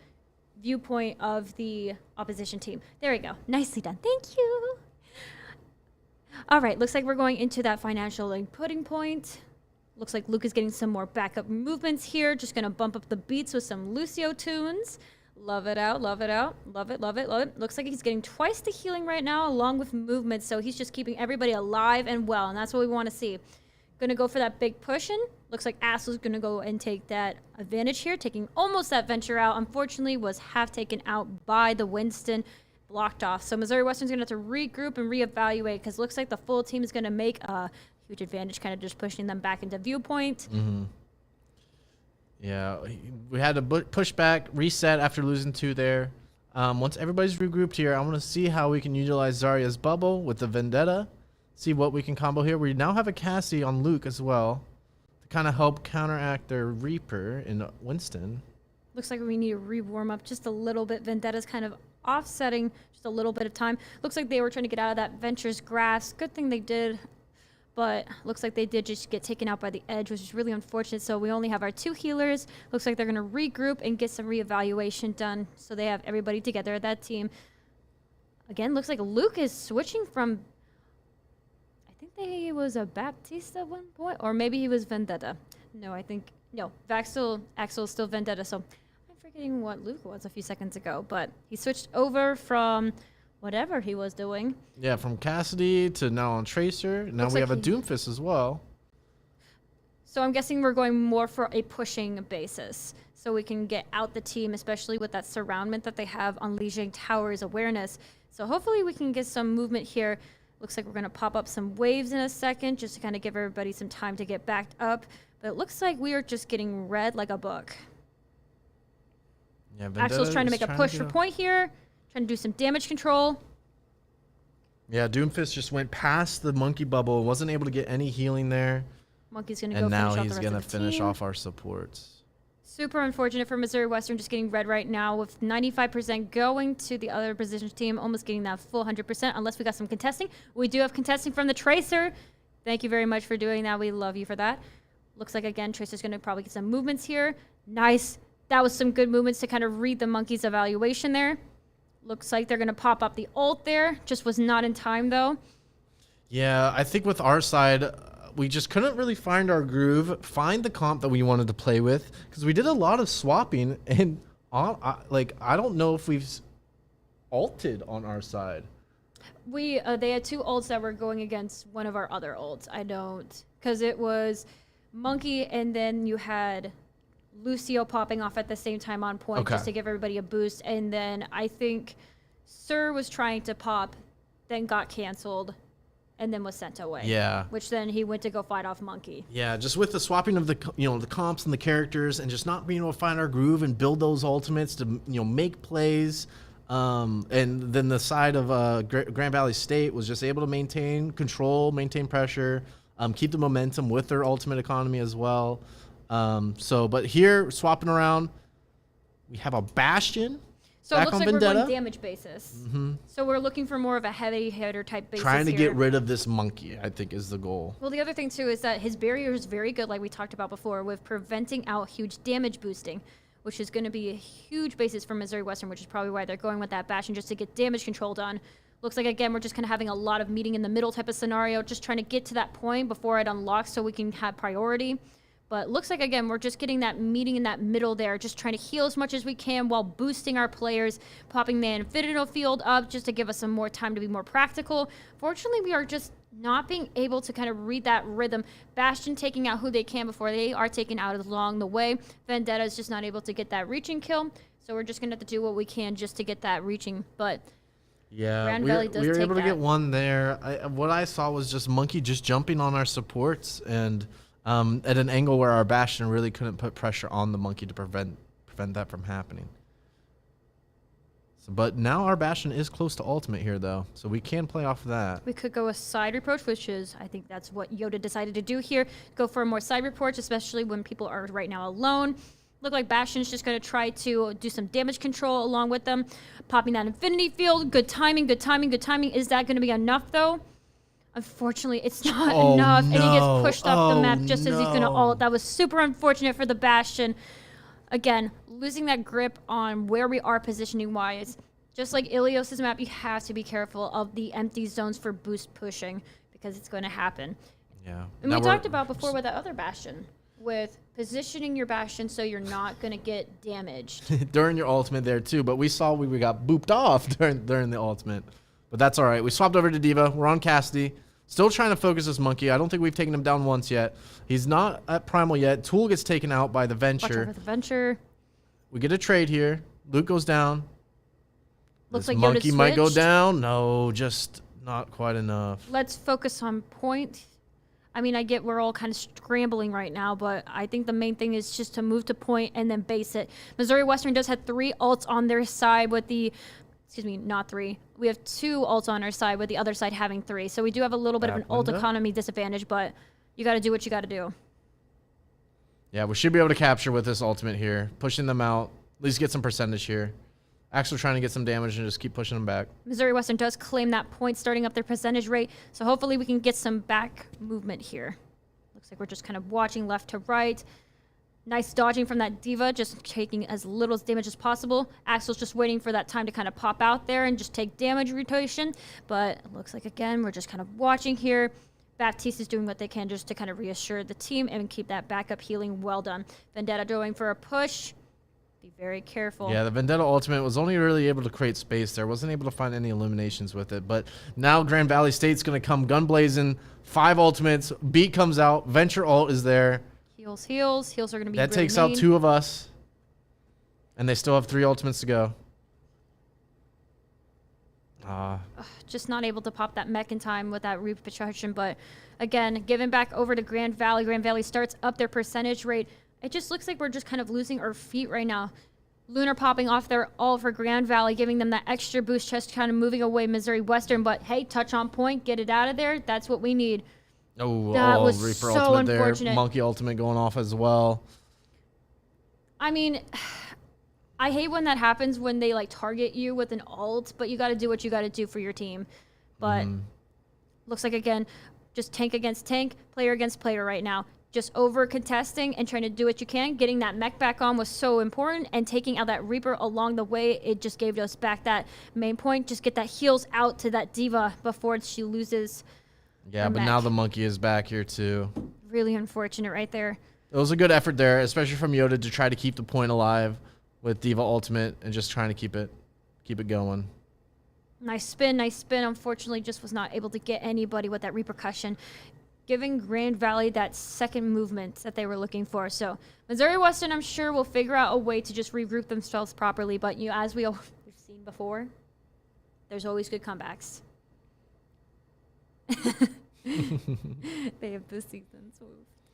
viewpoint of the opposition team. There we go. Nicely done. Thank you. All right, looks like we're going into that financial inputting point. Looks like Luke is getting some more backup movements here. Just going to bump up the beats with some Lucio tunes. Love it out, love it out. Love it, love it, love it. Looks like he's getting twice the healing right now along with movement. So he's just keeping everybody alive and well. And that's what we want to see. Going to go for that big pushing. Looks like Assel's going to go and take that advantage here. Taking almost that venture out. Unfortunately, was half taken out by the Winston. Blocked off. So Missouri Western's going to have to regroup and reevaluate because looks like the full team is going to make a huge advantage, kind of just pushing them back into viewpoint. Mm-hmm. Yeah, we had to push back, reset after losing 2 there. Once everybody's regrouped here, I want to see how we can utilize Zarya's bubble with the Vendetta. See what we can combo here. We now have a Cassie on Luke as well to kind of help counteract their Reaper in Winston. Looks like we need to re-warm up just a little bit. Vendetta's kind of offsetting just a little bit of time. Looks like they were trying to get out of that Venture's grasp. Good thing they did. But looks like they did just get taken out by the edge, which is really unfortunate. So we only have our 2 healers. Looks like they're going to regroup and get some reevaluation done. So they have everybody together, that team. Again, looks like Luke is switching from, I think he was a Baptiste at one point, or maybe he was Vendetta. No, Axel is still Vendetta. So I'm forgetting what Luke was a few seconds ago. But he switched over from whatever he was doing. Yeah, from Cassidy to now on Tracer. Now we have a Doomfist as well. So I'm guessing we're going more for a pushing basis. So we can get out the team, especially with that surroundment that they have on Lijiang Tower's awareness. So hopefully we can get some movement here. Looks like we're going to pop up some waves in a second just to kind of give everybody some time to get backed up. But it looks like we are just getting read like a book. Yeah, Axel's trying to make a push for point here. Trying to do some damage control. Yeah, Doomfist just went past the monkey bubble. Wasn't able to get any healing there. Monkey's going to go and now finish off he's the going to rest of the finish team. off our supports. Super unfortunate for Missouri Western just getting red right now with 95% going to the other position team, almost getting that full 100% unless we got some contesting. We do have contesting from the Tracer. Thank you very much for doing that. We love you for that. Looks like, again, Tracer's going to probably get some movements here. Nice. That was some good movements to kind of read the monkey's evaluation there. Looks like they're going to pop up the ult there. Just was not in time, though. Yeah, I think with our side, we just couldn't really find our groove, find the comp that we wanted to play with, because we did a lot of swapping, and I don't know if we've ulted on our side. They had 2 ults that were going against one of our other ults. I don't, because it was Monkey, and then you had Lucio popping off at the same time on point just to give everybody a boost. And then I think Sir was trying to pop, then got canceled, and then was sent away. Yeah. Which then he went to go fight off Monkey. Yeah, just with the swapping of the comps and the characters and just not being able to find our groove and build those ultimates to make plays. And then the side of Grand Valley State was just able to maintain control, maintain pressure, keep the momentum with their ultimate economy as well. But here, swapping around, we have a Bastion. So it looks like Vendetta. we're going damage basis. Mm-hmm. So we're looking for more of a heavy hitter type basis Trying to here. get rid of this monkey, I think, is the goal. Well, the other thing, too, is that his barrier is very good, like we talked about before, with preventing out huge damage boosting. which is going to be a huge basis for Missouri Western, which is probably why they're going with that Bastion just to get damage control done. Looks like, again, we're just kind of having a lot of meeting in the middle type of scenario, just trying to get to that point before it unlocks so we can have priority. But looks like, again, we're just getting that meeting in that middle there, just trying to heal as much as we can while boosting our players, popping the Infinito field up just to give us some more time to be more practical. Fortunately, we are just not being able to kind of read that rhythm. Bastion taking out who they can before they are taken out along the way. Vendetta is just not able to get that reaching kill, so we're just going to have to do what we can just to get that reaching. But yeah, Grand we Valley were does take able to that. get one there. What I saw was just Monkey just jumping on our supports and at an angle where our Bastion really couldn't put pressure on the Monkey to prevent that from happening. So, but now our Bastion is close to ultimate here, though, so we can play off of that. We could go a side reproach, which is, I think that's what Yoda decided to do here. Go for more side reports, especially when people are right now alone. Look like Bastion's just going to try to do some damage control along with them. Popping that Infinity Field. Good timing, good timing, good timing. Is that going to be enough, though? Unfortunately, it's not enough. And he gets pushed off the map just as he's going to ult. That was super unfortunate for the Bastion. Again, losing that grip on where we are positioning-wise. Just like Ilios' map, you have to be careful of the empty zones for boost pushing because it's going to happen. Yeah. And Now we we're- talked about before with that other Bastion, with positioning your Bastion so you're not going to get damaged. during your ultimate there too, but we saw we got booped off during the ultimate. But that's all right. We swapped over to D.Va. We're on Cassidy. Still trying to focus this Monkey. I don't think we've taken him down once yet. He's not at Primal yet. Tool gets taken out by the Watch out Venture. for the Venture. We get a trade here. Luke goes down. Looks This like Monkey Yoda might go switched. down. No, just not quite enough. Let's focus on point. I mean, I get we're all kind of scrambling right now, but I think the main thing is just to move to point and then base it. Missouri Western does have 3 ults on their side with the... Excuse me, not 3. We have 2 ults on our side with the other side having 3. So we do have a little bit of an ult Window? economy disadvantage, but you got to do what you got to do. Yeah, we should be able to capture with this ultimate here. Pushing them out. At least get some percentage here. Axel trying to get some damage and just keep pushing them back. Missouri Western does claim that point, starting up their percentage rate. So hopefully we can get some back movement here. Looks like we're just kind of watching left to right. Nice dodging from that D.Va, just taking as little damage as possible. Axel's just waiting for that time to kind of pop out there and just take damage rotation. But it looks like, again, we're just kind of watching here. Baptiste is doing what they can just to kind of reassure the team and keep that backup healing well done. Vendetta going for a push. Be very careful. Yeah, the Vendetta ultimate was only really able to create space there. Wasn't able to find any illuminations with it. But now Grand Valley State's going to come gun blazing. 5 ultimates. Beat comes out. Venture ult is there. Heals, heals. Heals are going to be That really takes out main. 2 of us. And they still have 3 ultimates to go. Just not able to pop that mech in time with that repatriation. But again, giving back over to Grand Valley. Grand Valley starts up their percentage rate. It just looks like we're just kind of losing our feet right now. Lunar popping off their ult for Grand Valley, giving them that extra boost, just kind of moving away Missouri Western. But hey, touch on point, get it out of there. That's what we need. Oh, That was Reaper so ultimate there. unfortunate. Monkey ultimate going off as well. I mean, I hate when that happens when they like target you with an ult, but you got to do what you got to do for your team. But looks like, again, just tank against tank, player against player right now. Just over contesting and trying to do what you can. Getting that mech back on was so important, and taking out that Reaper along the way, it just gave us back that main point. Just get that heals out to that D.Va before she loses. Yeah, the but now mech. the Monkey is back here too. Really unfortunate right there. It was a good effort there, especially from Yoda to try to keep the point alive with D.Va ultimate and just trying to keep it going. Nice spin, nice spin. Unfortunately, just was not able to get anybody with that repercussion, giving Grand Valley that second movement that they were looking for. So Missouri Western, I'm sure, will figure out a way to just regroup themselves properly. But as we've seen before, there's always good comebacks. They have this season, so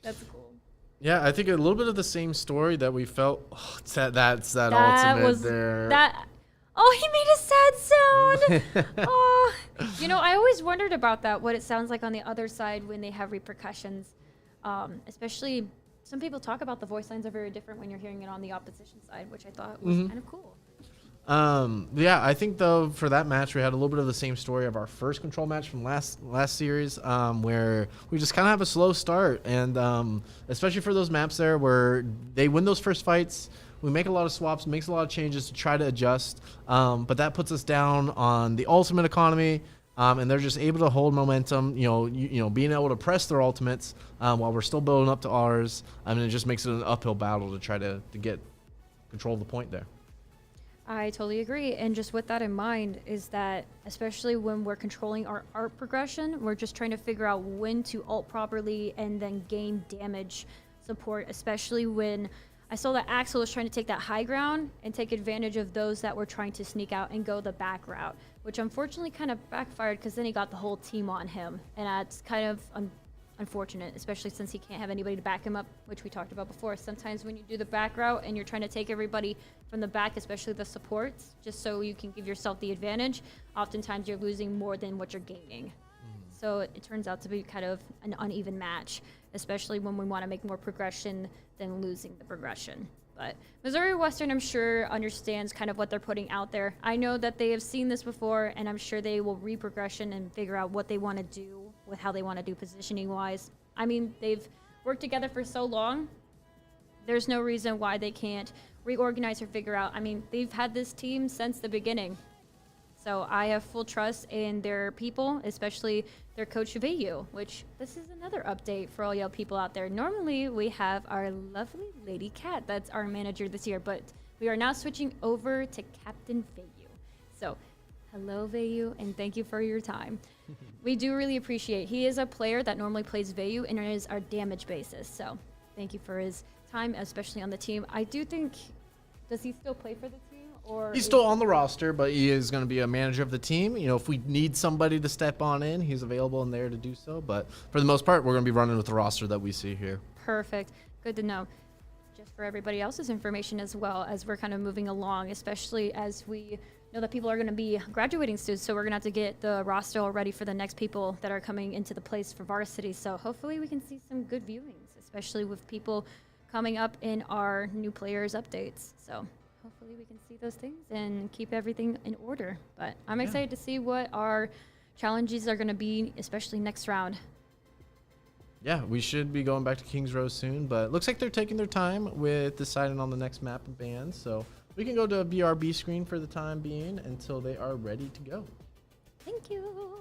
that's cool. Yeah, I think a little bit of the same story that we felt. Oh, that's that That ultimate was there. that. Oh, he made a sad sound. Oh, I always wondered about that, what it sounds like on the other side when they have repercussions. Especially, some people talk about the voice lines are very different when you're hearing it on the opposition side, which I thought was kind of cool. Yeah, I think though for that match we had a little bit of the same story of our first control match from last series, where we just kind of have a slow start, and especially for those maps there where they win those first fights, We make a lot of swaps, makes a lot of changes to try to adjust, but that puts us down on the ultimate economy. And they're just able to hold momentum, being able to press their ultimates while we're still building up to ours. I mean, it just makes it an uphill battle to try to get control of the point there. I totally agree. And just with that in mind is that especially when we're controlling our art progression, we're just trying to figure out when to ult properly and then gain damage support, especially when I saw that Axel was trying to take that high ground and take advantage of those that were trying to sneak out and go the back route, which unfortunately kind of backfired because then he got the whole team on him. And that's kind of unfortunate, especially since he can't have anybody to back him up, which we talked about before. Sometimes when you do the back route and you're trying to take everybody from the back, especially the supports, just so you can give yourself the advantage, oftentimes you're losing more than what you're gaining. So it turns out to be kind of an uneven match, especially when we want to make more progression than losing the progression. But Missouri Western, I'm sure, understands kind of what they're putting out there. I know that they have seen this before, and I'm sure they will re-progression and figure out what they want to do with how they want to do positioning-wise. I mean, they've worked together for so long. There's no reason why they can't reorganize or figure out. I mean, they've had this team since the beginning. So I have full trust in their people, especially their coach Vayu, which this is another update for all y'all people out there. Normally we have our lovely Lady Cat, that's our manager this year, but we are now switching over to Captain Vayu. So hello Vayu, and thank you for your time. We do really appreciate. He is a player that normally plays Vayu and is our damage basis. So thank you for his time, especially on the team. I do think, does he still play for the team? Or He's still on the roster, but he is going to be a manager of the team. If we need somebody to step on in, he's available in there to do so. But for the most part, we're going to be running with the roster that we see here. Perfect. Good to know. Just for everybody else's information as well, as we're kind of moving along, especially as we know that people are going to be graduating soon. So we're going to have to get the roster all ready for the next people that are coming into the place for varsity. So hopefully we can see some good viewings, especially with people coming up in our new players updates. So hopefully we can see those things and keep everything in order. But I'm excited to see what our challenges are going to be, especially next round. Yeah, we should be going back to Kings Row soon, but it looks like they're taking their time with deciding on the next map and band. So we can go to a BRB screen for the time being until they are ready to go. Thank you.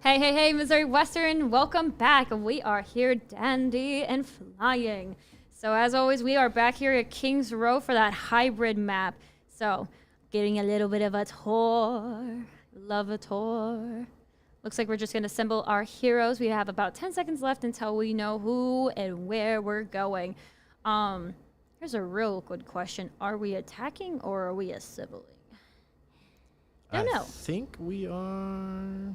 Hey, Missouri Western, welcome back. We are here dandy and flying. So as always, we are back here at Kings Row for that hybrid map. So getting a little bit of a tour. Love a tour. Looks like we're just going to assemble our heroes. We have about 10 seconds left until we know who and where we're going. Here's a real good question. Are we attacking or are we assembling? I don't know. I think we are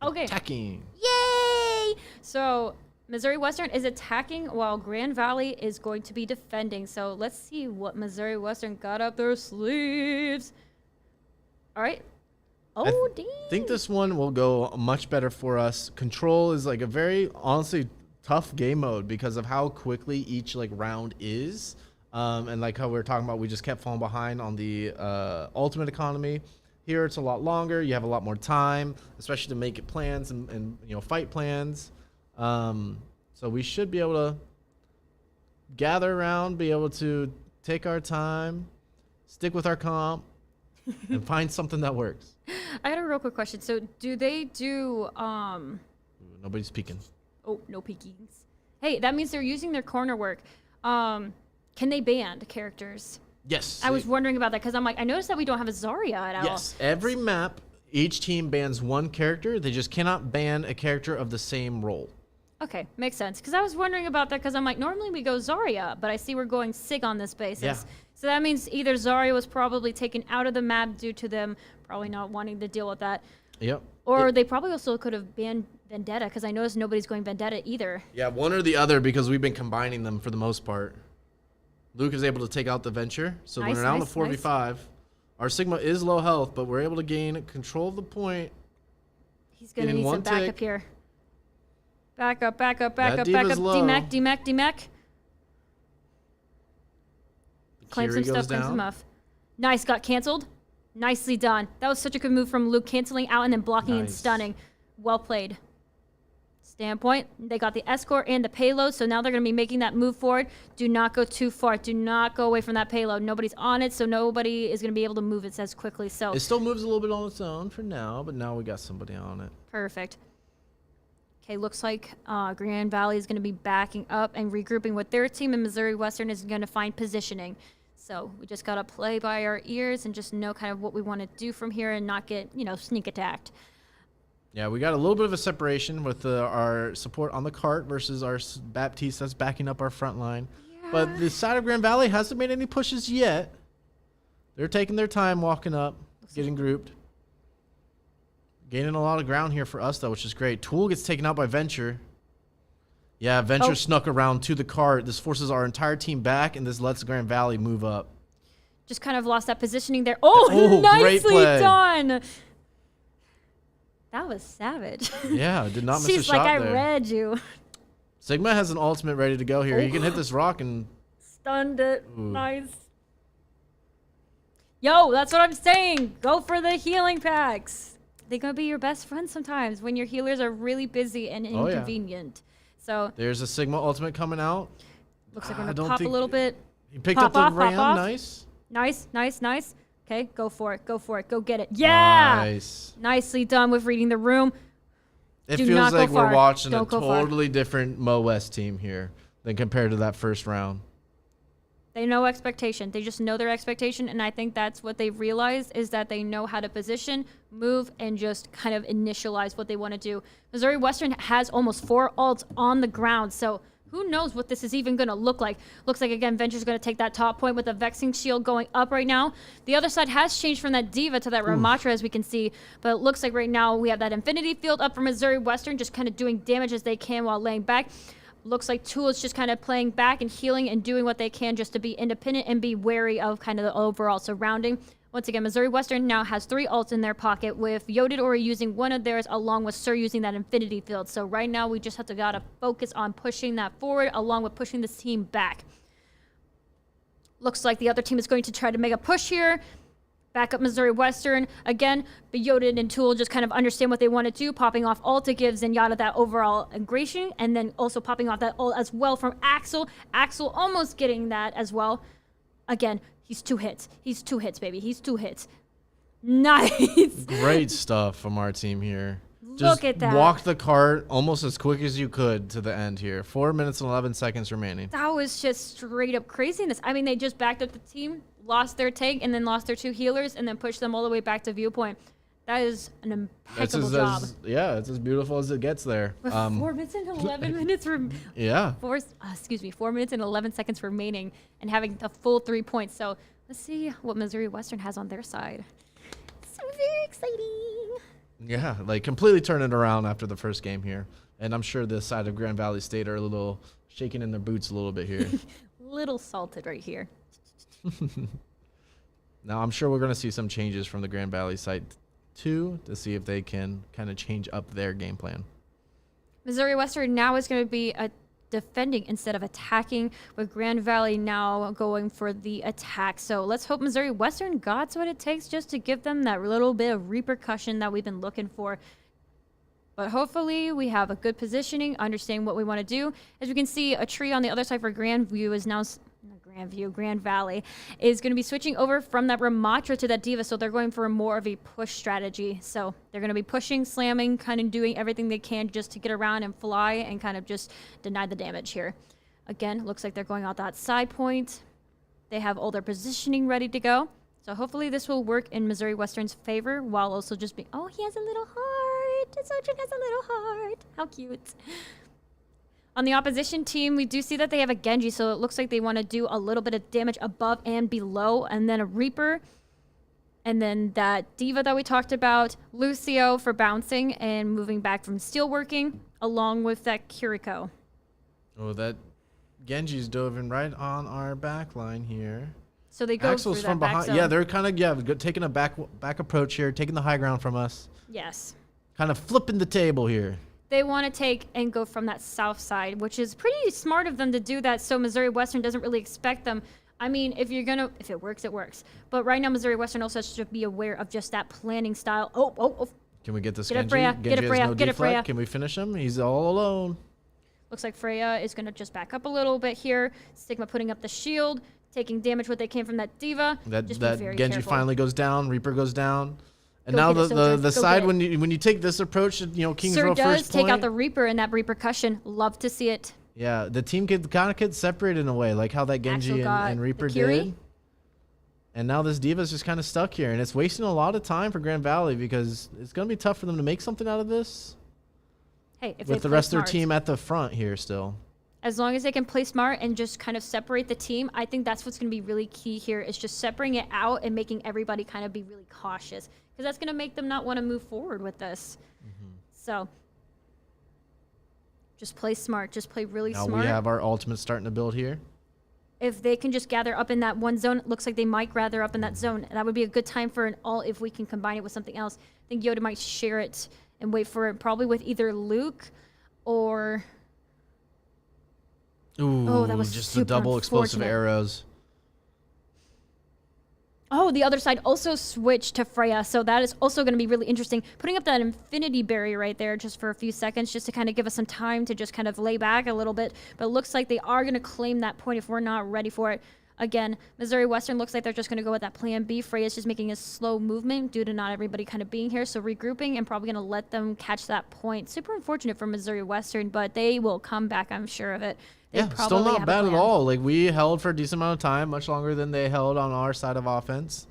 Okay. attacking. Yay! So Missouri Western is attacking while Grand Valley is going to be defending. So let's see what Missouri Western got up their sleeves. All right. Oh, dang. I think this one will go much better for us. Control is like a very, honestly, tough game mode because of how quickly each like round is. And like how we were talking about, we just kept falling behind on the ultimate economy. Here it's a lot longer. You have a lot more time, especially to make it plans and fight plans. So we should be able to gather around, be able to take our time, stick with our comp, and find something that works. I got a real quick question. So do they do Nobody's peeking. Oh, no peekings. Hey, that means they're using their corner work. Can they ban characters? Yes. I was wondering about that because I'm like, I noticed that we don't have a Zarya at all. Yes. Every map, each team bans one character. They just cannot ban a character of the same role. Okay, makes sense. Because I was wondering about that because I'm like, normally we go Zarya, but I see we're going Sig on this basis. Yeah. So that means either Zarya was probably taken out of the map due to them probably not wanting to deal with that. Yep. Or they probably also could have banned Vendetta because I noticed nobody's going Vendetta either. Yeah, one or the other because we've been combining them for the most part. Luke is able to take out the Venture. So Nice, when we're now in nice, the 4v5, our Sigma is low health, but we're able to gain control of the point. He's going to Getting need some one backup tick. here. Back up. That Diva's low. DMAC. Claim some Kiri goes stuff, claim some down. stuff. Nice, got canceled. Nicely done. That was such a good move from Luke, canceling out and then blocking and Nice. stunning. Well played. Standpoint, they got the escort and the payload, so now they're going to be making that move forward. Do not go too far. Do not go away from that payload. Nobody's on it, so nobody is going to be able to move it as quickly. So It still moves a little bit on its own for now, but now we got somebody on it. perfect. Okay, looks like Grand Valley is going to be backing up and regrouping with their team, and Missouri Western is going to find positioning. So we just got to play by our ears and just know kind of what we want to do from here and not get, sneak attacked. Yeah, we got a little bit of a separation with our support on the cart versus our Baptiste that's backing up our front line. Yeah. But the side of Grand Valley hasn't made any pushes yet. They're taking their time walking up, getting grouped. Gaining a lot of ground here for us, though, which is great. Tool gets taken out by Venture. Yeah, Venture snuck around to the cart. This forces our entire team back, and this lets Grand Valley move up. Just kind of lost that positioning there. Oh, great nicely play. done. That was savage. Yeah, did not miss a She's shot like, there. I read you. Sigma has an ultimate ready to go here. He can hit this rock and... Stunned it. Ooh. Nice. Yo, that's what I'm saying. Go for the healing packs. They're going to be your best friend sometimes when your healers are really busy and Oh, yeah. inconvenient. So, There's a Sigma ultimate coming out. looks like we're I going don't to pop a think- little bit. He picked Pop up the off, pop ram. off. Nice. Nice. Okay, go for it. Go get it. Yeah! Nice. Nicely done with reading the room. It Do feels not go like we're far. watching Don't a go far. totally different MoWest team here than compared to that first round. They know expectation. They just know their expectation, and I think that's what they've realized is that they know how to position, move, and just kind of initialize what they want to do. Missouri Western has almost 4 ults on the ground, so who knows what this is even going to look like. Looks like, again, Venture's going to take that top point with a Vexing Shield going up right now. The other side has changed from that Diva to that Ramatra, as we can see, but it looks like right now we have that Infinity Field up for Missouri Western, just kind of doing damage as they can while laying back. Looks like Tool is just kind of playing back and healing and doing what they can just to be independent and be wary of kind of the overall surrounding. Once again, Missouri Western now has 3 ults in their pocket, with Yodid Ori using one of theirs along with Sir using that Infinity Field. So right now we just have to gotta focus on pushing that forward along with pushing this team back. Looks like the other team is going to try to make a push here. Back up Missouri Western. Again, Yodid and Tool just kind of understand what they want to do, popping off ult to give Zenyatta that overall aggression, and then also popping off that ult as well from Axel. Axel almost getting that as well. Again, he's 2 hits. He's 2 hits, baby. He's 2 hits. Nice. Great stuff from our team here. Look at that. Walk the cart almost as quick as you could to the end here. 4 minutes and 11 seconds remaining. That was just straight up craziness. I mean, they just backed up the team, lost their tank, and then lost their 2 healers, and then pushed them all the way back to viewpoint. That is an impeccable job. It's as beautiful as it gets there. With 4 minutes and 11 minutes Yeah. 4 minutes and 11 seconds remaining, and having the full 3 points. So let's see what Missouri Western has on their side. So very exciting. Yeah, like completely turn it around after the first game here. And I'm sure this side of Grand Valley State are a little shaking in their boots a little bit here. Little salted right here. Now, I'm sure we're going to see some changes from the Grand Valley side too to see if they can kind of change up their game plan. Missouri Western now is going to be defending instead of attacking, with Grand Valley now going for the attack. So let's hope Missouri Western got what it takes just to give them that little bit of repercussion that we've been looking for. But hopefully we have a good positioning, understanding what we want to do. As we can see, a tree on the other side for Grand Valley is going to be switching over from that Ramatra to that Diva, so they're going for more of a push strategy. So they're going to be pushing, slamming, kind of doing everything they can just to get around and fly and kind of just deny the damage here. Again, looks like they're going out that side point. They have all their positioning ready to go. So hopefully this will work in Missouri Western's favor, while also just being, oh, he has a little heart. Sojourn has a little heart. How cute. On the opposition team, we do see that they have a Genji, so it looks like they want to do a little bit of damage above and below, and then a Reaper, and then that Diva that we talked about, Lucio for bouncing and moving back from steelworking, along with that Kiriko. Oh, that Genji's dove right on our back line here. So they go Axel's through from that back behind. zone. Yeah, they're kind of taking a back approach here, taking the high ground from us. Yes. Kind of flipping the table here. They want to take and go from that south side, which is pretty smart of them to do that, so Missouri Western doesn't really expect them. I mean, if it works, it works. But right now, Missouri Western also should be aware of just that planning style. Oh. Can we get this Get it, Genji? Freya. Genji Get it, has Freya. no Get it, deflect. Freya. Can we finish him? He's all alone. Looks like Freya is going to just back up a little bit here. Stigma putting up the shield, taking damage what they came from that Diva. Just be very Genji careful. finally goes down. Reaper goes down. And Go now get it, the Sojourn. Go side get it. when you take this approach, Kings Sir Row does first take point. out the Reaper and that repercussion. Love to see it. Yeah, the team could kind of get separated in a way, like how that Genji Axel got and Reaper the Curie. did. And now this Diva's just kind of stuck here, and it's wasting a lot of time for Grand Valley because it's going to be tough for them to make something out of this. Hey, if With they the play rest of their smart. team at the front here still. As long as they can play smart and just kind of separate the team, I think that's what's going to be really key here, is just separating it out and making everybody kind of be really cautious, because that's going to make them not want to move forward with this. So just play smart. Just play really Now smart. we have our ultimate starting to build here. If they can just gather up in that one zone, it looks like they might gather up in that zone. That would be a good time for an ult if we can combine it with something else. I think Yoda might share it and wait for it, probably with either Luke or... Ooh, that was just the super double explosive unfortunate. arrows. Oh, the other side also switched to Freya, so that is also going to be really interesting. Putting up that infinity barrier right there just for a few seconds, just to kind of give us some time to just kind of lay back a little bit. But it looks like they are going to claim that point if we're not ready for it. Again, Missouri Western looks like they're just going to go with that plan B. Freya's just making a slow movement due to not everybody kind of being here, so regrouping and probably going to let them catch that point. Super unfortunate for Missouri Western, but they will come back, I'm sure of it. They Yeah, still probably not have a bad at plan. all. Like, we held for a decent amount of time, much longer than they held on our side of offense.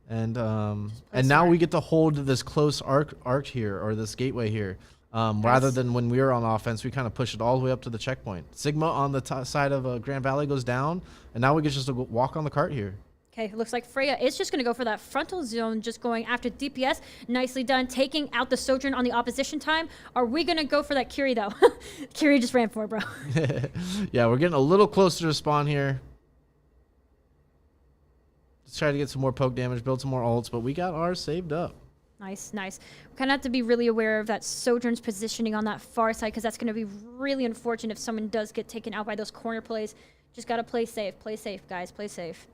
And now smart. we get to hold this close arc here, or this gateway here. Rather than when we were on offense, we kind of push it all the way up to the checkpoint. Sigma on the side of Grand Valley goes down, and now we get just to walk on the cart here. Okay, it looks like Freya is just going to go for that frontal zone, just going after DPS. Nicely done, taking out the Sojourn on the opposition time. Are we going to go for that Curie, though? Curie just ran for it, bro. Yeah, we're getting a little closer to spawn here. Let's try to get some more poke damage, build some more ults, but we got ours saved up. Nice, nice. We kind of have to be really aware of that Sojourn's positioning on that far side, because that's going to be really unfortunate if someone does get taken out by those corner plays. Just got to play safe, guys, play safe.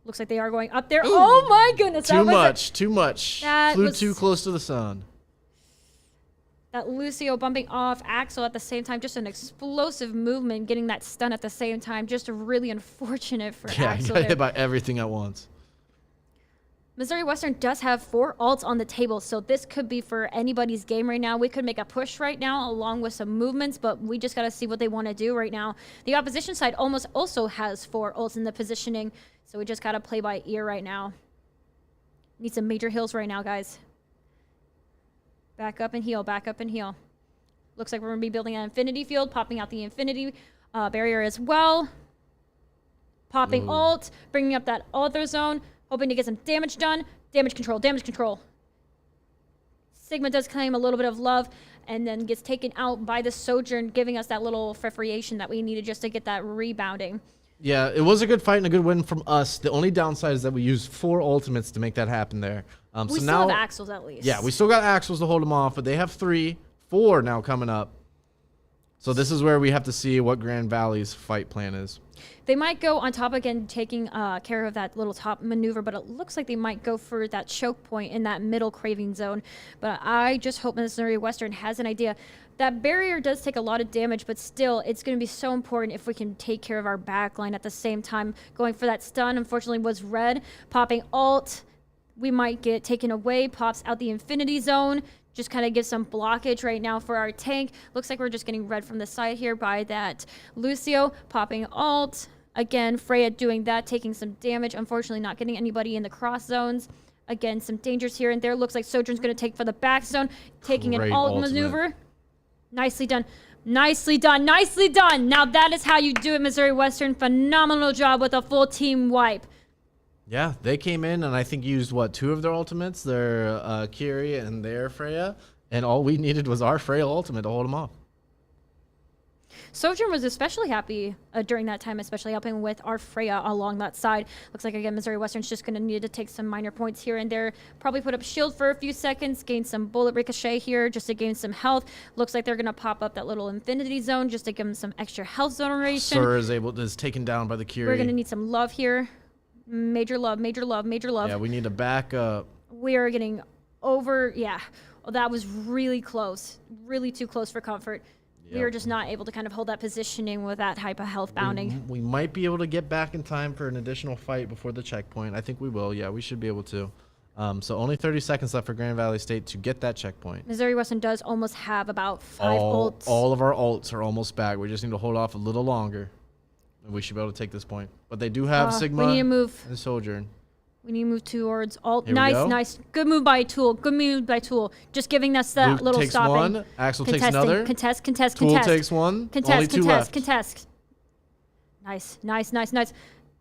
Looks like they are going up there. Ooh. Oh my goodness. Too much. That Flew was- too close to the sun. That Lucio bumping off Axel at the same time. Just an explosive movement, getting that stun at the same time. Just really unfortunate for Yeah, I Axel got hit there. by everything at once. Missouri Western does have 4 ults on the table, so this could be for anybody's game right now. We could make a push right now along with some movements, but we just got to see what they want to do right now. The opposition side almost also has 4 ults in the positioning, so we just got to play by ear right now. Need some major heals right now, guys. Back up and heal, back up and heal. Looks like we're going to be building an infinity field, popping out the infinity barrier as well. Popping ult, bringing up that other zone. Hoping to get some damage done. Damage control, damage control. Sigma does claim a little bit of love and then gets taken out by the Sojourn, giving us that little frustration that we needed just to get that rebounding. Yeah, it was a good fight and a good win from us. The only downside is that we used 4 ultimates to make that happen there. We so still now, have Axles at least. Yeah, we still got Axles to hold them off, but they have 4 now coming up. So this is where we have to see what Grand Valley's fight plan is. They might go on top again, taking care of that little top maneuver, but it looks like they might go for that choke point in that middle craving zone. But I just hope Missouri Western has an idea. That barrier does take a lot of damage, but still, it's going to be so important if we can take care of our backline at the same time. Going for that stun, unfortunately, was red. Popping ult, we might get taken away. Pops out the infinity zone. Just kind of gives some blockage right now for our tank. Looks like we're just getting red from the side here by that Lucio. Popping ult. Again, Freya doing that, taking some damage. Unfortunately, not getting anybody in the cross zones. Again, some dangers here and there. Looks like Sojourn's going to take for the back zone. Taking an ult maneuver. Nicely done. Nicely done. Nicely done. Now that is how you do it, Missouri Western. Phenomenal job with a full team wipe. Yeah, they came in and I think used, 2 of their ultimates, their Kiri and their Freya, and all we needed was our Freya ultimate to hold them off. Sojourn was especially happy during that time, especially helping with our Freya along that side. Looks like, again, Missouri Western's just going to need to take some minor points here and there. Probably put up shield for a few seconds, gain some bullet ricochet here just to gain some health. Looks like they're going to pop up that little infinity zone just to give them some extra health generation. Sir is taken down by the Kiri. We're going to need some love here. Major love, major love, major love. Yeah, we need to back up. We are getting over, yeah. Well, that was really close. Really too close for comfort. Yep. We were just not able to kind of hold that positioning with that type of health bounding. We might be able to get back in time for an additional fight before the checkpoint. I think we will. Yeah, we should be able to. So only 30 seconds left for Grand Valley State to get that checkpoint. Missouri Western does almost have about 5 ults. All of our ults are almost back. We just need to hold off a little longer. And we should be able to take this point. But they do have Sigma we need to move. and Sojourn. We need to move towards ult. Here we Nice, go. nice. Good move by Tool. Good move by Tool. Just giving us that Luke little takes stopping. one. Axel takes another. Contest, contest, Tool contest. takes one. Contest, Only 2 contest, left. contest. Nice, nice, nice, nice.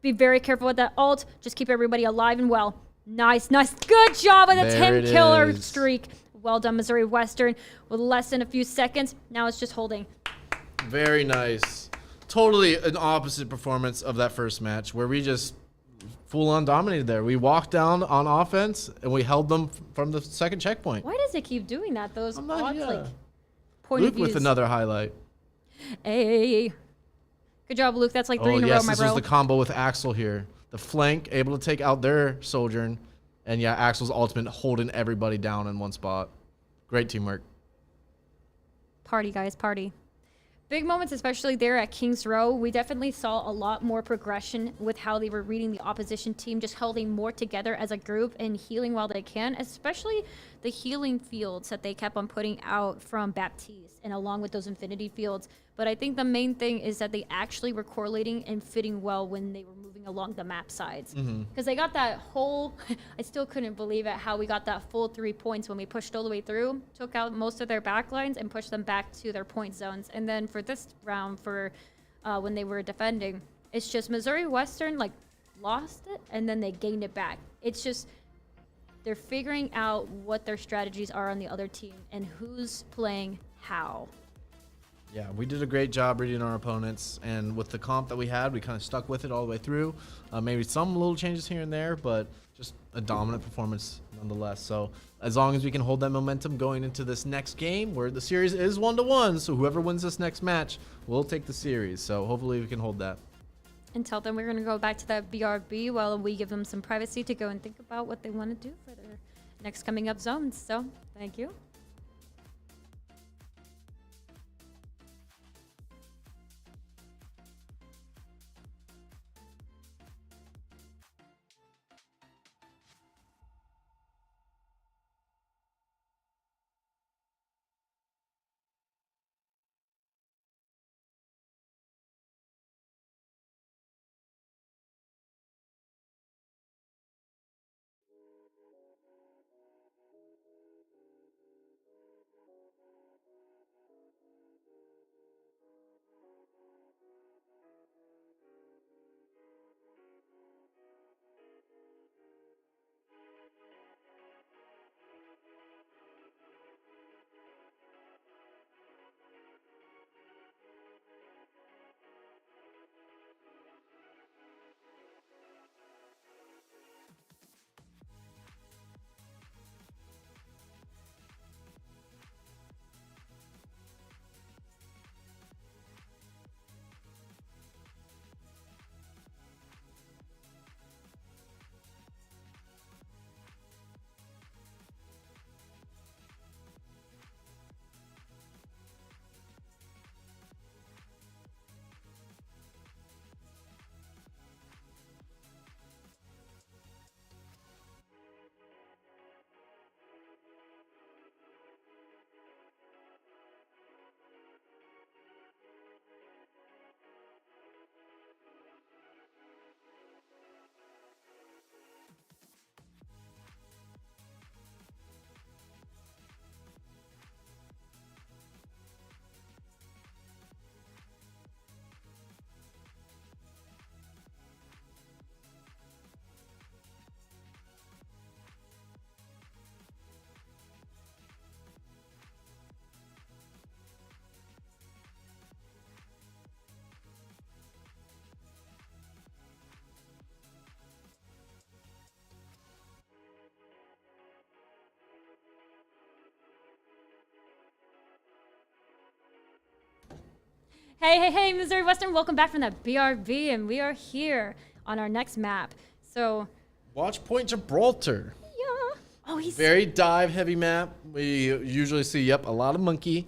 Be very careful with that ult. Just keep everybody alive and well. Nice, nice. Good job with a There 10-killer it is. streak. Well done, Missouri Western. With less than a few seconds. Now it's just holding. Very nice. Totally an opposite performance of that first match where we just full-on dominated there. We walked down on offense and we held them from the second checkpoint. Why does it keep doing that? Those I'm not- odd, yeah. like, point Luke of views. with another highlight. Hey. Good job, Luke. That's like 3 in a row, yes, my this bro. was the combo with Axel here. The flank, able to take out their Sojourn. And yeah, Axel's ultimate holding everybody down in one spot. Great teamwork. Party, guys, party. Big moments, especially there at Kings Row. We definitely saw a lot more progression with how they were reading the opposition team, just holding more together as a group and healing while they can, especially the healing fields that they kept on putting out from Baptiste and along with those infinity fields. But I think the main thing is that they actually were correlating and fitting well when they were moving along the map sides. Because they got that whole, I still couldn't believe it, how we got that full 3 points when we pushed all the way through, took out most of their backlines and pushed them back to their point zones. And then for this round, for when they were defending, it's just Missouri Western like lost it and then they gained it back. It's just they're figuring out what their strategies are on the other team and who's playing how. Yeah, we did a great job reading our opponents, and with the comp that we had, we kind of stuck with it all the way through. Maybe some little changes here and there, but just a dominant performance nonetheless. So as long as we can hold that momentum going into this next game, where the series is 1-1, so whoever wins this next match will take the series. So hopefully we can hold that. Until then, we're going to go back to that BRB while we give them some privacy to go and think about what they want to do for their next coming up zones. So thank you. Hey, Missouri Western, welcome back from that BRB, and we are here on our next map. So, Watch Point Gibraltar. yeah. Oh, he's Very dive-heavy map. We usually see, a lot of monkey.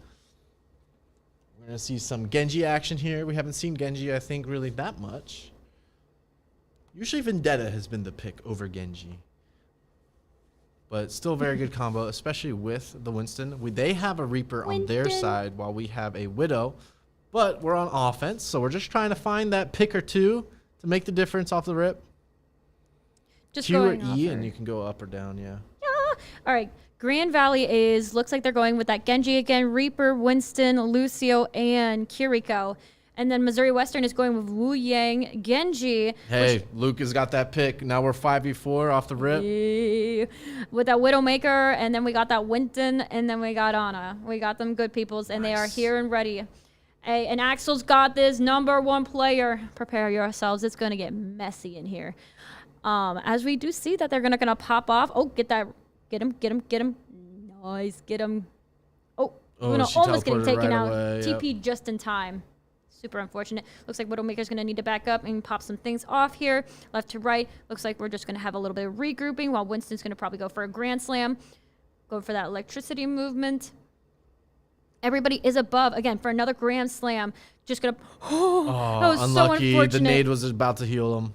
We're going to see some Genji action here. We haven't seen Genji, I think, really that much. Usually Vendetta has been the pick over Genji. But still very good combo, especially with the Winston. They have a Reaper on their Winston. side while we have a Widow. But we're on offense, so we're just trying to find that pick or two to make the difference off the rip. just Q or going E, off and her. you can go up or down, yeah. All right, Grand Valley looks like they're going with that Genji again, Reaper, Winston, Lucio, and Kiriko. And then Missouri Western is going with Wu Yang, Genji. Hey, Luke has got that pick. Now we're 5v4 off the rip. Yeah. With that Widowmaker, and then we got that Winston, and then we got Anna. We got them good peoples, and they are Nice. here and ready. Hey, and Axel's got this #1 player. Prepare yourselves. It's going to get messy in here. As we do see that they're gonna pop off. Oh, get him. Nice, get him. Oh, Oh, Luna she almost getting teleported taken right out. away, yep. TP just in time. Super unfortunate. Looks like Widowmaker's going to need to back up and pop some things off here. Left to right. Looks like we're just going to have a little bit of regrouping while Winston's going to probably go for a Grand Slam. Go for that electricity movement. Everybody is above. Again, for another Grand Slam. Just going to... Oh, that was unlucky. so unfortunate. The nade was about to heal him.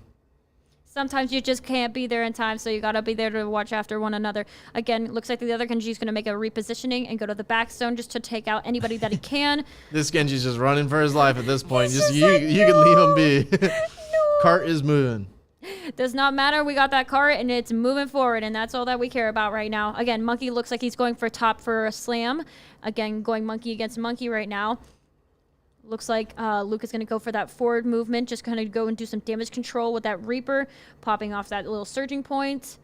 Sometimes you just can't be there in time, so you gotta be there to watch after one another. Again, looks like the other Genji is gonna make a repositioning and go to the back zone just to take out anybody that he can. This Genji's just running for his life at this point. He's Just just you, like, you can leave him be. No. Cart is moving. Does not matter. We got that cart and it's moving forward, and that's all that we care about right now. Again, Monkey looks like he's going for top for a slam. Again, going Monkey against Monkey right now. Looks like Luke is going to go for that forward movement, just kind of go and do some damage control with that Reaper, popping off that little surging point.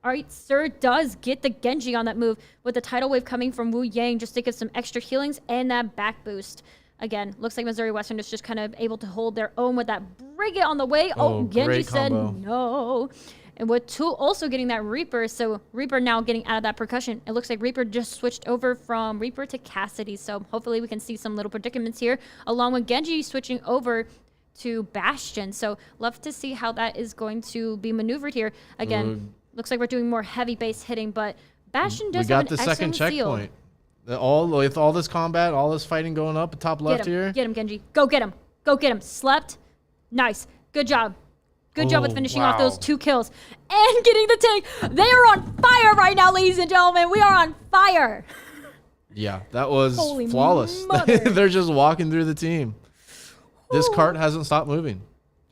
All right, Sir does get the Genji on that move with the tidal wave coming from Wu Yang just to give some extra healings and that back boost. Again, looks like Missouri Western is just kind of able to hold their own with that Brigade on the way. Oh, Genji great said combo. no. And with two also getting that Reaper, so Reaper now getting out of that percussion. It looks like Reaper just switched over from Reaper to Cassidy, so hopefully we can see some little predicaments here, along with Genji switching over to Bastion. So love to see how that is going to be maneuvered here. Again, looks like we're doing more heavy base hitting, but Bastion does We have got an the second excellent seal. checkpoint. With all this combat, all this fighting going up, top left here. Get him, Genji. Go get him. Go get him. Slept. Nice. Good job. Good job with finishing off those 2 kills and getting the tank. They are on fire right now, ladies and gentlemen. We are on fire. Yeah, that was Holy flawless. mother. They're just walking through the team. This cart hasn't stopped moving.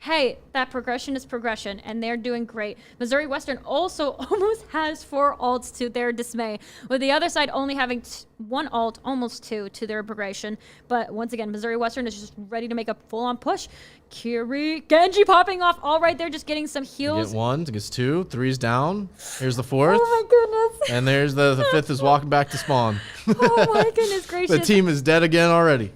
Hey, that progression is progression, and they're doing great. Missouri Western also almost has 4 alts to their dismay, with the other side only having 1 alt, almost 2 to their progression. But once again, Missouri Western is just ready to make a full-on push. Genji popping off all right there, just getting some heals. Get 1, gets 2, 3's down. Here's the 4th. Oh my goodness. And there's the 5th is walking back to spawn. Oh my goodness gracious. The team is dead again already.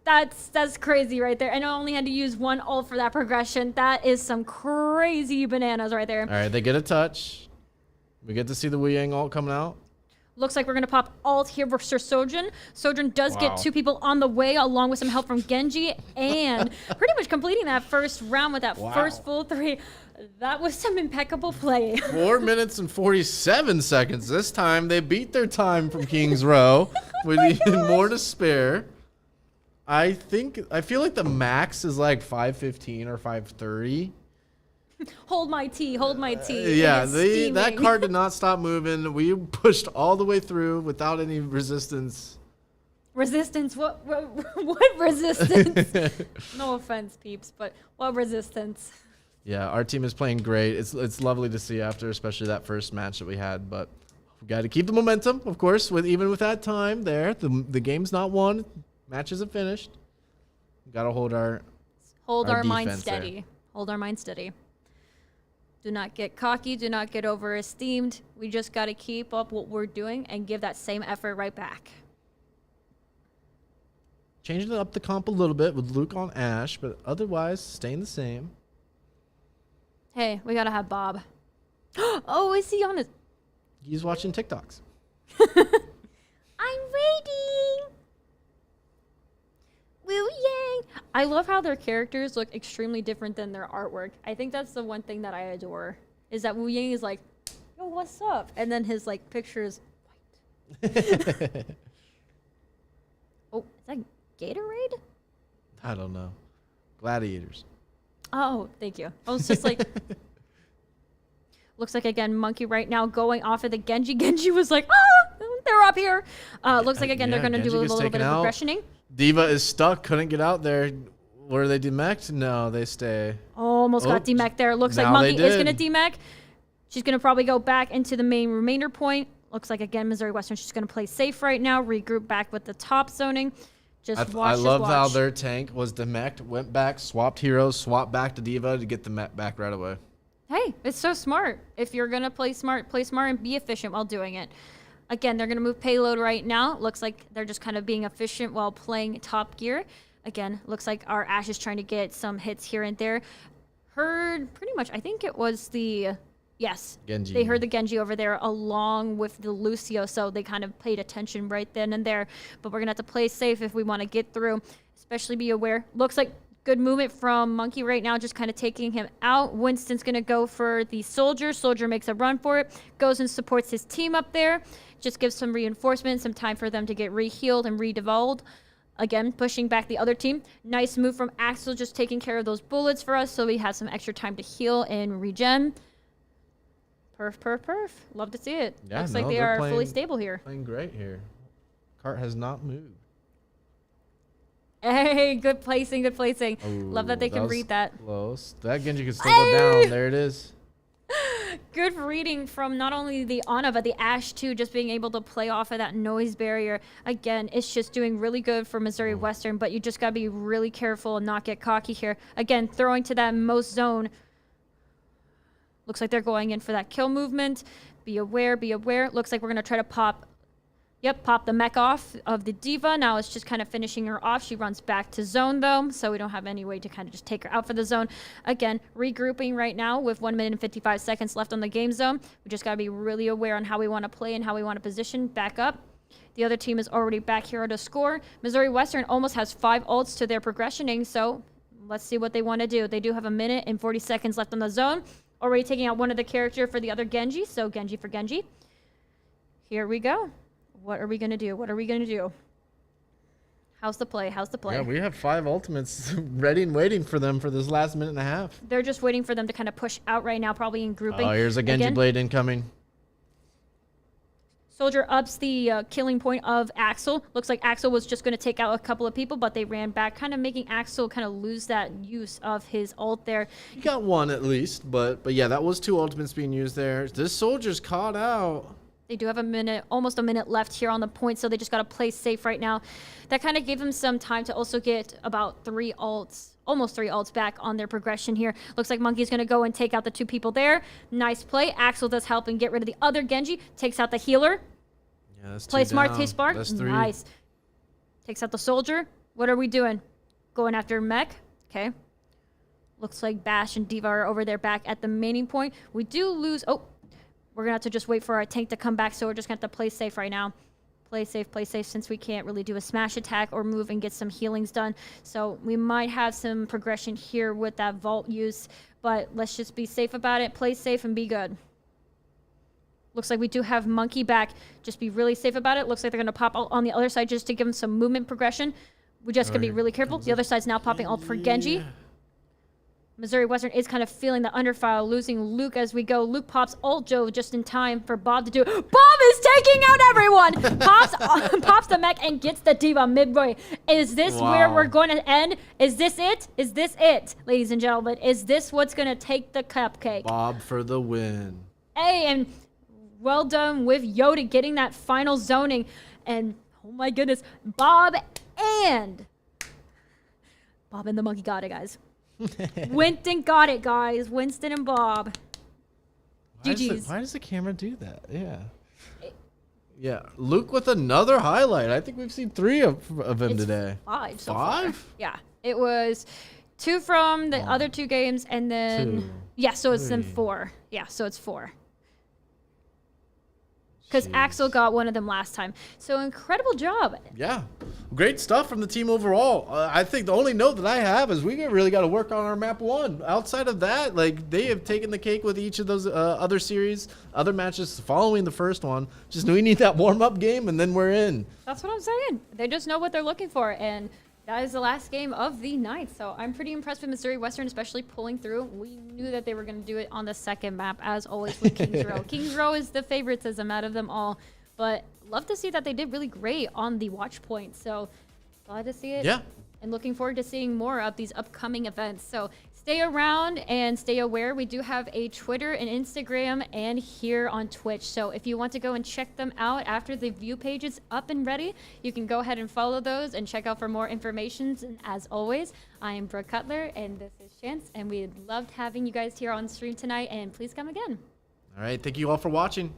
That's crazy right there. And I only had to use 1 ult for that progression. That is some crazy bananas right there. All right, they get a touch. We get to see the Wu Yang ult coming out. Looks like we're going to pop ult here for Sir Sojourn. Sojourn does Wow. get 2 people on the way, along with some help from Genji, and pretty much completing that first round with that first full 3. That was some impeccable play. 4 minutes and 47 seconds. This time they beat their time from King's Row with even more to spare. I feel like the max is like 5:15 or 5:30. Hold my tea, hold my tea. Yeah, It is that steaming. card did not stop moving. We pushed all the way through without any resistance. Resistance? What resistance? No offense, peeps, but what resistance? Yeah, our team is playing great. It's lovely to see after, especially that first match that we had. But we got to keep the momentum, of course. Even with that time there, the game's not won. Match isn't finished. We got to hold our Mind defense there. steady. Hold our mind steady. Do not get cocky. Do not get overesteemed. We just got to keep up what we're doing and give that same effort right back. Changing up the comp a little bit with Luke on Ash, but otherwise staying the same. Hey, we got to have Bob. Oh, is he on his... He's watching TikToks. I'm waiting. I love how their characters look extremely different than their artwork. I think that's the one thing that I adore, is that Wu Ying is like, yo, what's up? And then his like picture is white. Oh, is that Gatorade? I don't know. Gladiators. Oh, thank you. I was just like, looks like again Monkey right now going off of the Genji. Genji was like, they're up here. Looks like again they're gonna Genji do a gets little bit taken of out. progressioning. Diva is stuck. Couldn't get out there. Were they demeched? No, they stay. Almost got DMAC there. Looks like now they Monkey is going to did. DMAC. She's going to probably go back into the main remainder point. Looks like, again, Missouri Western, she's going to play safe right now, regroup back with the top zoning. Just watch, I just love how watch. their tank was demeched, went back, swapped heroes, swapped back to Diva to get the mech back right away. Hey, it's so smart. If you're going to play smart and be efficient while doing it. Again, they're going to move payload right now. Looks like they're just kind of being efficient while playing top gear. Again, looks like our Ashe is trying to get some hits here and there. Heard pretty much, I think it was the, yes. Genji. They heard the Genji over there along with the Lucio, so they kind of paid attention right then and there. But we're going to have to play safe if we want to get through, especially be aware. Looks like good movement from Monkey right now, just kind of taking him out. Winston's going to go for the Soldier. Soldier makes a run for it, goes and supports his team up there. Just gives some reinforcement, some time for them to get re-healed and re-devolved. Again, pushing back the other team. Nice move from Axel, just taking care of those bullets for us so we have some extra time to heal and regen. Perf. Love to see it. Yeah, Looks no, like they they're are fully playing- stable here. Playing great here. Cart has not moved. Hey, good placing. Love that they can was read that. Close. That Genji can still go down. There it is. Good reading from not only the Ana, but the Ashe too, just being able to play off of that noise barrier. Again, it's just doing really good for Missouri Western, but you just got to be really careful and not get cocky here. Again, throwing to that most zone. Looks like they're going in for that kill movement. Be aware. Looks like we're going to try to pop the mech off of the Diva. Now it's just kind of finishing her off. She runs back to zone, though, so we don't have any way to kind of just take her out for the zone. Again, regrouping right now with 1 minute and 55 seconds left on the game zone. We just got to be really aware on how we want to play and how we want to position. Back up. The other team is already back here to score. Missouri Western almost has 5 ults to their progressioning, so let's see what they want to do. They do have 1 minute and 40 seconds left on the zone. Already taking out one of the character for the other Genji, so Genji for Genji. Here we go. What are we going to do? How's the play? Yeah, we have 5 ultimates ready and waiting for them for this last minute and a half. They're just waiting for them to kind of push out right now, probably in grouping. Oh, here's a Genji Again, blade incoming. Soldier ups the killing point of Axel. Looks like Axel was just going to take out a couple of people, but they ran back, kind of making Axel kind of lose that use of his ult there. He got 1 at least, but yeah, that was 2 ultimates being used there. This soldier's caught out. They do have almost a minute left here on the point, so they just got to play safe right now. That kind of gave them some time to also get about almost 3 ults back on their progression here. Looks like Monkey's going to go and take out the 2 people there. Nice play. Axel does help and get rid of the other Genji. Takes out the healer. Yeah, that's 2 Play smart, down. stay smart. That's 3. Nice. Takes out the soldier. What are we doing? Going after mech. Okay. Looks like Bash and Diva are over there back at the maining point. We do lose. Oh, we're going to have to just wait for our tank to come back, so we're just going to have to play safe right now. Play safe, since we can't really do a smash attack or move and get some healings done. So we might have some progression here with that vault use, but let's just be safe about it. Play safe and be good. Looks like we do have Monkey back. Just be really safe about it. Looks like they're going to pop out on the other side just to give them some movement progression. We're just going to be really careful. The other side's now popping ult for Genji. Missouri Western is kind of feeling the underfile, losing Luke as we go. Luke pops ult Joe just in time for Bob to do. Bob is taking out everyone! Pops the mech and gets the Diva midway. Is this where we're going to end? Is this it? Is this it, ladies and gentlemen? Is this what's going to take the cupcake? Bob for the win. Hey, and well done with Yoda getting that final zoning. And, oh my goodness, Bob and the monkey got it, guys. Winston got it, guys. Winston and Bob. GG's. Why does the camera do that? Yeah. Luke with another highlight. I think we've seen 3 of him today. 5 so 5? far. Yeah. It was 2 from the other 2 games, and then... 2, Yeah, so it's then 3. 4. Yeah, so it's 4. because Jeez. Axel got one of them last time. So incredible job. Yeah, great stuff from the team overall. I think the only note that I have is we really got to work on our map 1. Outside of that, like, they have taken the cake with each of those other series, other matches following the first one. Just we need that warm-up game, and then we're in. That's what I'm saying. They just know what they're looking for, and that is the last game of the night. So I'm pretty impressed with Missouri Western, especially pulling through. We knew that they were going to do it on the second map, as always with Kings Row. Kings Row is the favoritism out of them all, but love to see that they did really great on the watch point. So glad to see it. Yeah. And looking forward to seeing more of these upcoming events. So stay around and stay aware. We do have a Twitter and Instagram and here on Twitch. So if you want to go and check them out after the view page is up and ready, you can go ahead and follow those and check out for more information. And as always, I am Brooke Cutler and this is Chance. And we loved having you guys here on stream tonight. And please come again. All right, thank you all for watching.